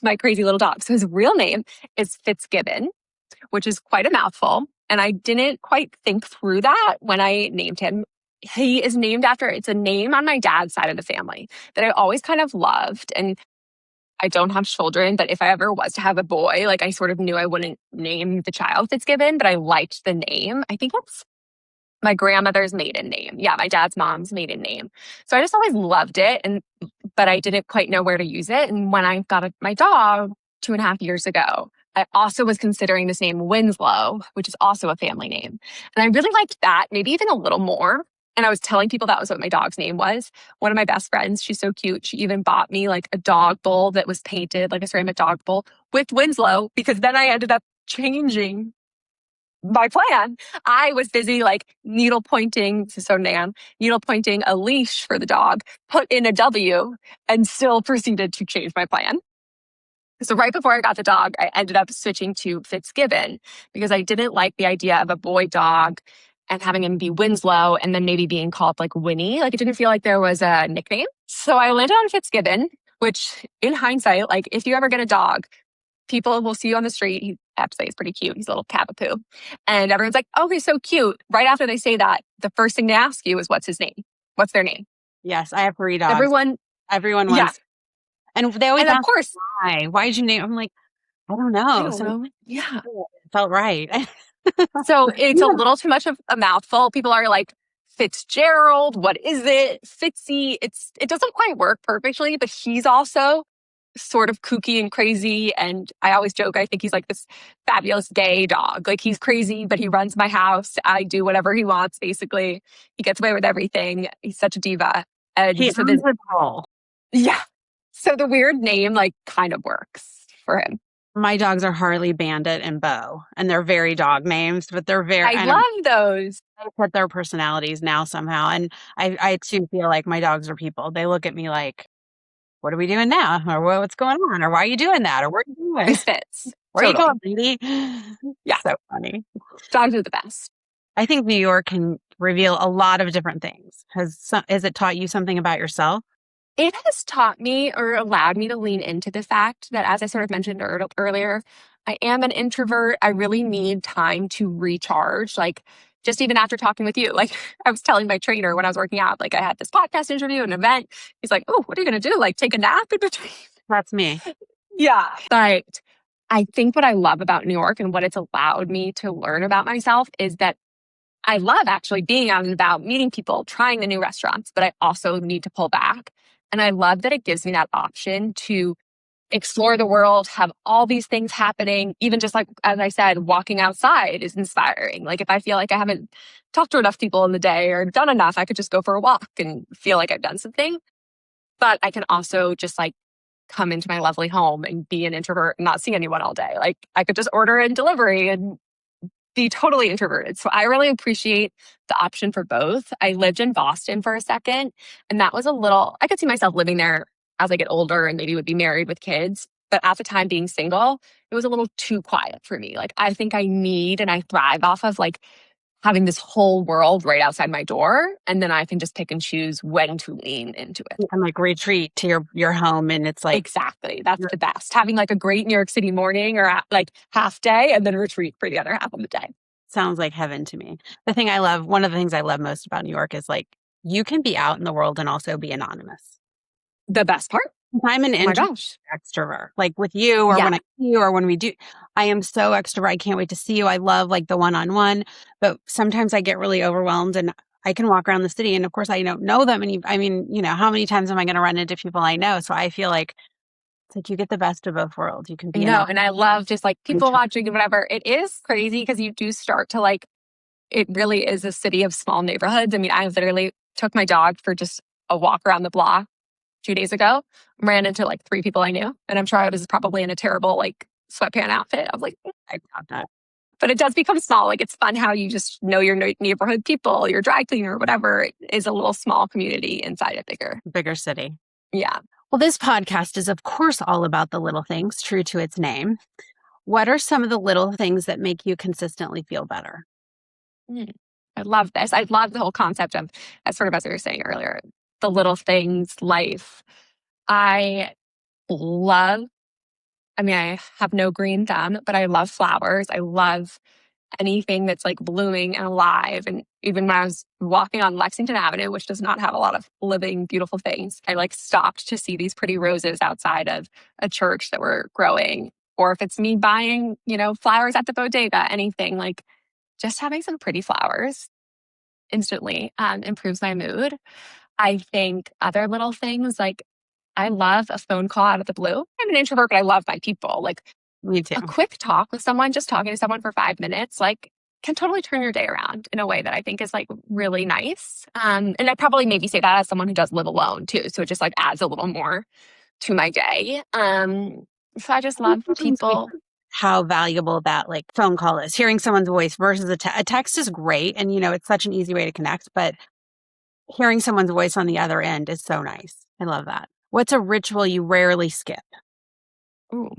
My crazy little dog. So his real name is Fitzgibbon, which is quite a mouthful. And I didn't quite think through that when I named him. He is named after, it's a name on my dad's side of the family that I always kind of loved. And I don't have children, but if I ever was to have a boy, like I sort of knew I wouldn't name the child Fitzgibbon, but I liked the name. I think it's my grandmother's maiden name. Yeah, my dad's mom's maiden name. So I just always loved it. But I didn't quite know where to use it. And when I got my dog 2.5 years ago, I also was considering this name Winslow, which is also a family name. And I really liked that, maybe even a little more. And I was telling people that was what my dog's name was. One of my best friends, she's so cute. She even bought me like a dog bowl that was painted like a ceramic dog bowl with Winslow, because then I ended up changing my plan. I was busy like needle pointing a leash for the dog, put in a W, and still proceeded to change my plan. So right before I got the dog, I ended up switching to Fitzgibbon because I didn't like the idea of a boy dog and having him be Winslow and then maybe being called like Winnie. Like it didn't feel like there was a nickname. So I landed on Fitzgibbon, which in hindsight, like if you ever get a dog, people will see you on the street. I have to say, he's pretty cute. He's a little cavapoo. And everyone's like, oh, he's so cute. Right after they say that, the first thing they ask you is, what's his name? What's their name? Yes, I have 3 dogs. Everyone wants. Yeah. And they always ask, of course, why? Why did you name? I'm like, I don't know. Yeah. It felt right. So it's a Yeah. little too much of a mouthful. People are like, Fitzgerald, what is it? Fitzy. It doesn't quite work perfectly, but he's also sort of kooky and crazy. And I always joke, I think he's like this fabulous gay dog. Like he's crazy, but he runs my house. I do whatever he wants, basically. He gets away with everything. He's such a diva. He And so owns then, it all. yeah. So the weird name like kind of works for him. My dogs are Harley, Bandit, and Bo, and they're very dog names, but they're very, I I don't love those. know, put their personalities now somehow. And I too feel like my dogs are people. They look at me like, what are we doing now? Or what's going on? Or why are you doing that? Or what are you doing? Always fits. Where are you Totally. going, lady? Yeah. So funny. Dogs are the best. I think New York can reveal a lot of different things. Has it taught you something about yourself? It has taught me or allowed me to lean into the fact that, as I sort of mentioned earlier, I am an introvert. I really need time to recharge. Like, just even after talking with you, like I was telling my trainer when I was working out, like I had this podcast interview, an event. He's like, "Oh, what are you going to do? Like, take a nap in between?" That's me. Yeah. But I think what I love about New York and what it's allowed me to learn about myself is that I love actually being out and about, meeting people, trying the new restaurants, but I also need to pull back. And I love that it gives me that option to explore the world, have all these things happening. Even just like, as I said, walking outside is inspiring. Like if I feel like I haven't talked to enough people in the day or done enough, I could just go for a walk and feel like I've done something. But I can also just like come into my lovely home and be an introvert and not see anyone all day. Like I could just order in delivery and be totally introverted. So I really appreciate the option for both. I lived in Boston for a second, and that was a little, I could see myself living there as I get older and maybe would be married with kids. But at the time being single, it was a little too quiet for me. Like I think I need and I thrive off of like having this whole world right outside my door. And then I can just pick and choose when to lean into it. And like retreat to your home, and it's like Exactly. That's the best. Having like a great New York City morning or like half day and then retreat for the other half of the day. sounds like heaven to me. One of the things I love most about New York is like you can be out in the world and also be anonymous. The best part. I'm an Oh my gosh. extrovert, like with you or Yeah. when I see you or when we do. I am so extrovert. I can't wait to see you. I love like the one-on-one, but sometimes I get really overwhelmed and I can walk around the city and of course I don't know them. And I mean, how many times am I going to run into people I know? So I feel like it's like you get the best of both worlds. You can be No, and I love just like people anonymous. watching and whatever. It is crazy because you do start to like, it really is a city of small neighborhoods. I mean, I literally took my dog for just a walk around the block 2 days ago, ran into like 3 people I knew. And I'm sure I was probably in a terrible like sweatpant outfit. I was like, I got that. but it does become small. Like it's fun how you just know your neighborhood people, your dry cleaner, whatever. It is a little small community inside a Bigger city. Yeah. Well, this podcast is, of course, all about the little things, true to its name. What are some of the little things that make you consistently feel better? I love this. I love the whole concept of, as sort of as we were saying earlier, the little things, life. I love, I mean, I have no green thumb, but I love flowers. I love anything that's like blooming and alive. And even when I was walking on Lexington Avenue, which does not have a lot of living, beautiful things, I like stopped to see these pretty roses outside of a church that were growing. Or if it's me buying, flowers at the bodega, anything like just having some pretty flowers instantly improves my mood. I think other little things like I love a phone call out of the blue. I'm an introvert, but I love my people. Like Me too. a quick talk with someone, just talking to someone for 5 minutes, like can totally turn your day around in a way that I think is like really nice. And I probably maybe say that as someone who does live alone too. So it just like adds a little more to my day. So I just love people. How valuable that like phone call is. Hearing someone's voice versus a text is great. And, it's such an easy way to connect, but hearing someone's voice on the other end is so nice. I love that. What's a ritual you rarely skip? Ooh.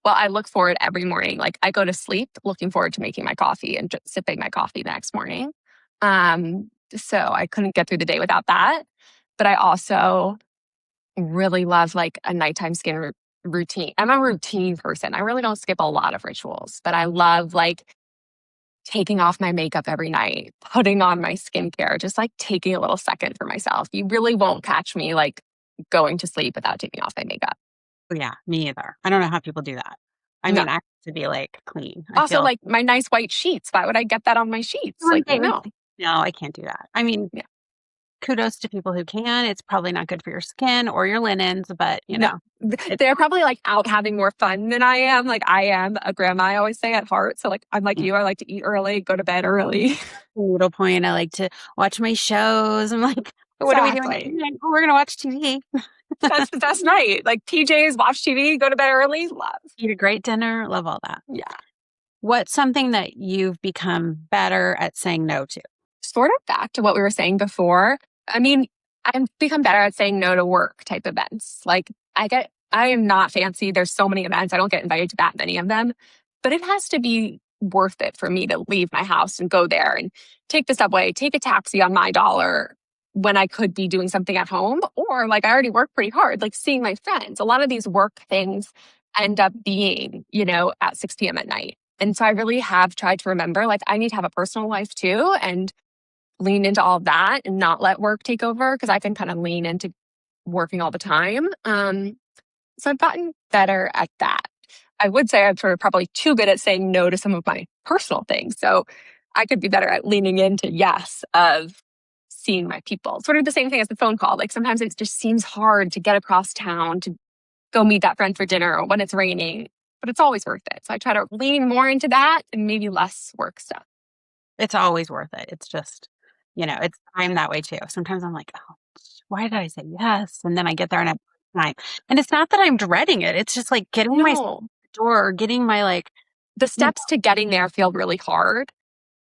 Well, I look forward every morning. Like I go to sleep looking forward to making my coffee and just sipping my coffee the next morning. So I couldn't get through the day without that. But I also really love like a nighttime routine. I'm a routine person. I really don't skip a lot of rituals, but I love like taking off my makeup every night, putting on my skincare, just like taking a little second for myself. You really won't catch me like going to sleep without taking off my makeup. Yeah, me either. I don't know how people do that. I No. mean, I have to be like clean. I Also, feel like my nice white sheets. Why would I get that on my sheets? Like, no. no, I can't do that. I mean, Yeah. kudos to people who can. It's probably not good for your skin or your linens, but No. it's They're probably like out having more fun than I am. Like I am a grandma, I always say, at heart. So like I'm like you, I like to eat early, go to bed early. needlepoint. I like to watch my shows. I'm like, what are we doing? Exactly. Oh, we're gonna watch TV. That's the best night. Like PJs, watch TV, go to bed early, love. Eat a great dinner. Love all that. Yeah. What's something that you've become better at saying no to? Sort of back to what we were saying before. I mean, I've become better at saying no to work type events. Like I am not fancy. There's so many events. I don't get invited to that many of them, but it has to be worth it for me to leave my house and go there and take the subway, take a taxi on my dollar when I could be doing something at home. Or like I already work pretty hard, like seeing my friends. A lot of these work things end up being, at 6 p.m. at night. And so I really have tried to remember, like, I need to have a personal life too. And lean into all of that and not let work take over because I can kind of lean into working all the time. So I've gotten better at that. I would say I'm sort of probably too good at saying no to some of my personal things. So I could be better at leaning into yes of seeing my people. Sort of the same thing as the phone call. Like sometimes it just seems hard to get across town to go meet that friend for dinner or when it's raining, but it's always worth it. So I try to lean more into that and maybe less work stuff. It's always worth it. It's just, I'm that way too. Sometimes I'm like, oh, why did I say yes? And then I get there and I'm and it's not that I'm dreading it. It's just like getting my No. door, getting my The steps to getting there feel really hard.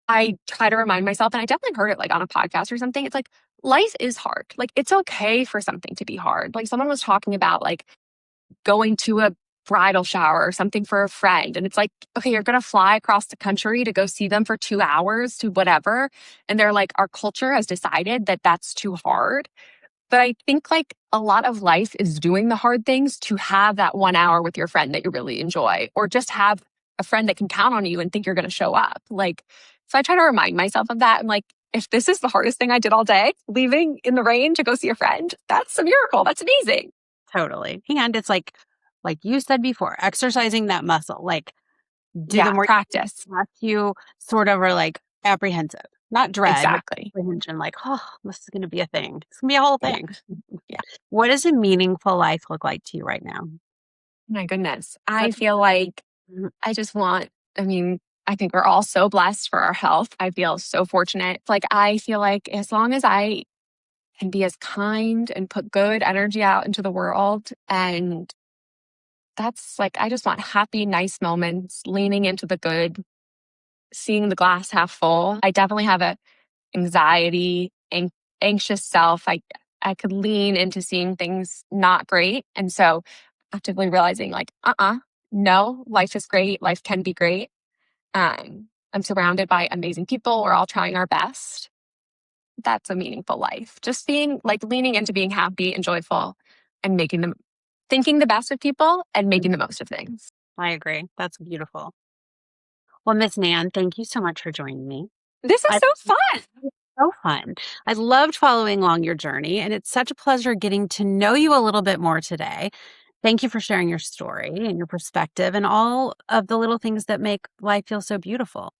I try to remind myself, and I definitely heard it like on a podcast or something. It's like life is hard. Like it's okay for something to be hard. Like someone was talking about like going to a bridal shower or something for a friend. And it's like, okay, you're going to fly across the country to go see them for 2 hours to whatever. And they're like, our culture has decided that that's too hard. But I think like a lot of life is doing the hard things to have that 1 hour with your friend that you really enjoy, or just have a friend that can count on you and think you're going to show up. Like, so I try to remind myself of that. And like, if this is the hardest thing I did all day, leaving in the rain to go see a friend, that's a miracle. That's amazing. totally. And it's like you said before, exercising that muscle, like do the Yeah, more practice. you sort of are like apprehensive, not dread, but Exactly. apprehension, like, oh, this is going to be a thing. It's going to be a whole Yeah. thing. Yeah. What does a meaningful life look like to you right now? My goodness. I That's- feel like Mhm. I just want, I mean, I think we're all so blessed for our health. I feel so fortunate. Like, I feel like as long as I can be as kind and put good energy out into the world, and that's like, I just want happy, nice moments, leaning into the good, seeing the glass half full. I definitely have a anxiety, anxious self. I could lean into seeing things not great. And so actively realizing like, no, life is great. Life can be great. I'm surrounded by amazing people. We're all trying our best. That's a meaningful life. Just being like leaning into being happy and joyful and thinking the best of people and making the most of things. I agree. That's beautiful. Well, Miss Nan, thank you so much for joining me. This is I so fun. so fun. I loved following along your journey, and it's such a pleasure getting to know you a little bit more today. Thank you for sharing your story and your perspective and all of the little things that make life feel so beautiful.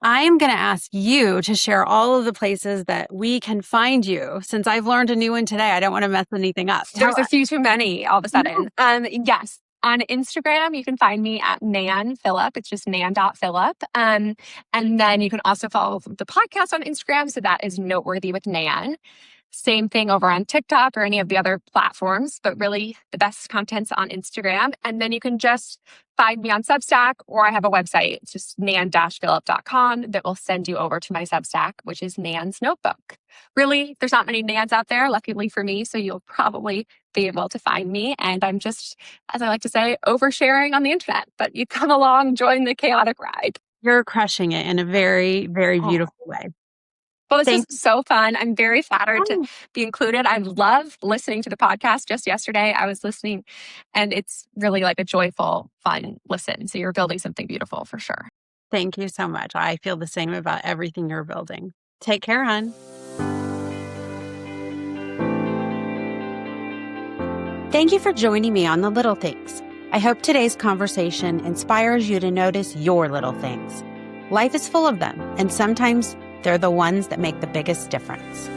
I am going to ask you to share all of the places that we can find you. Since I've learned a new one today, I don't want to mess anything up. There's a few too many all of a Yeah. sudden. Yes. On Instagram, you can find me at Nan Philip. It's just nan.philip. And then you can also follow the podcast on Instagram. So that is Noteworthy with Nan. Same thing over on TikTok or any of the other platforms, but really the best content's on Instagram. And then you can just find me on Substack, or I have a website. It's just nan-philip.com that will send you over to my Substack, which is Nan's Notebook. Really, there's not many Nans out there, luckily for me, so you'll probably be able to find me. And I'm just, as I like to say, oversharing on the internet, but you come along, join the chaotic ride. You're crushing it in a very, very beautiful way. Well, this is so fun. I'm very flattered to be included. I love listening to the podcast. Just yesterday, I was listening, and it's really like a joyful, fun listen. So you're building something beautiful for sure. Thank you so much. I feel the same about everything you're building. Take care, hon. Thank you for joining me on The Little Things. I hope today's conversation inspires you to notice your little things. Life is full of them, and sometimes they're the ones that make the biggest difference.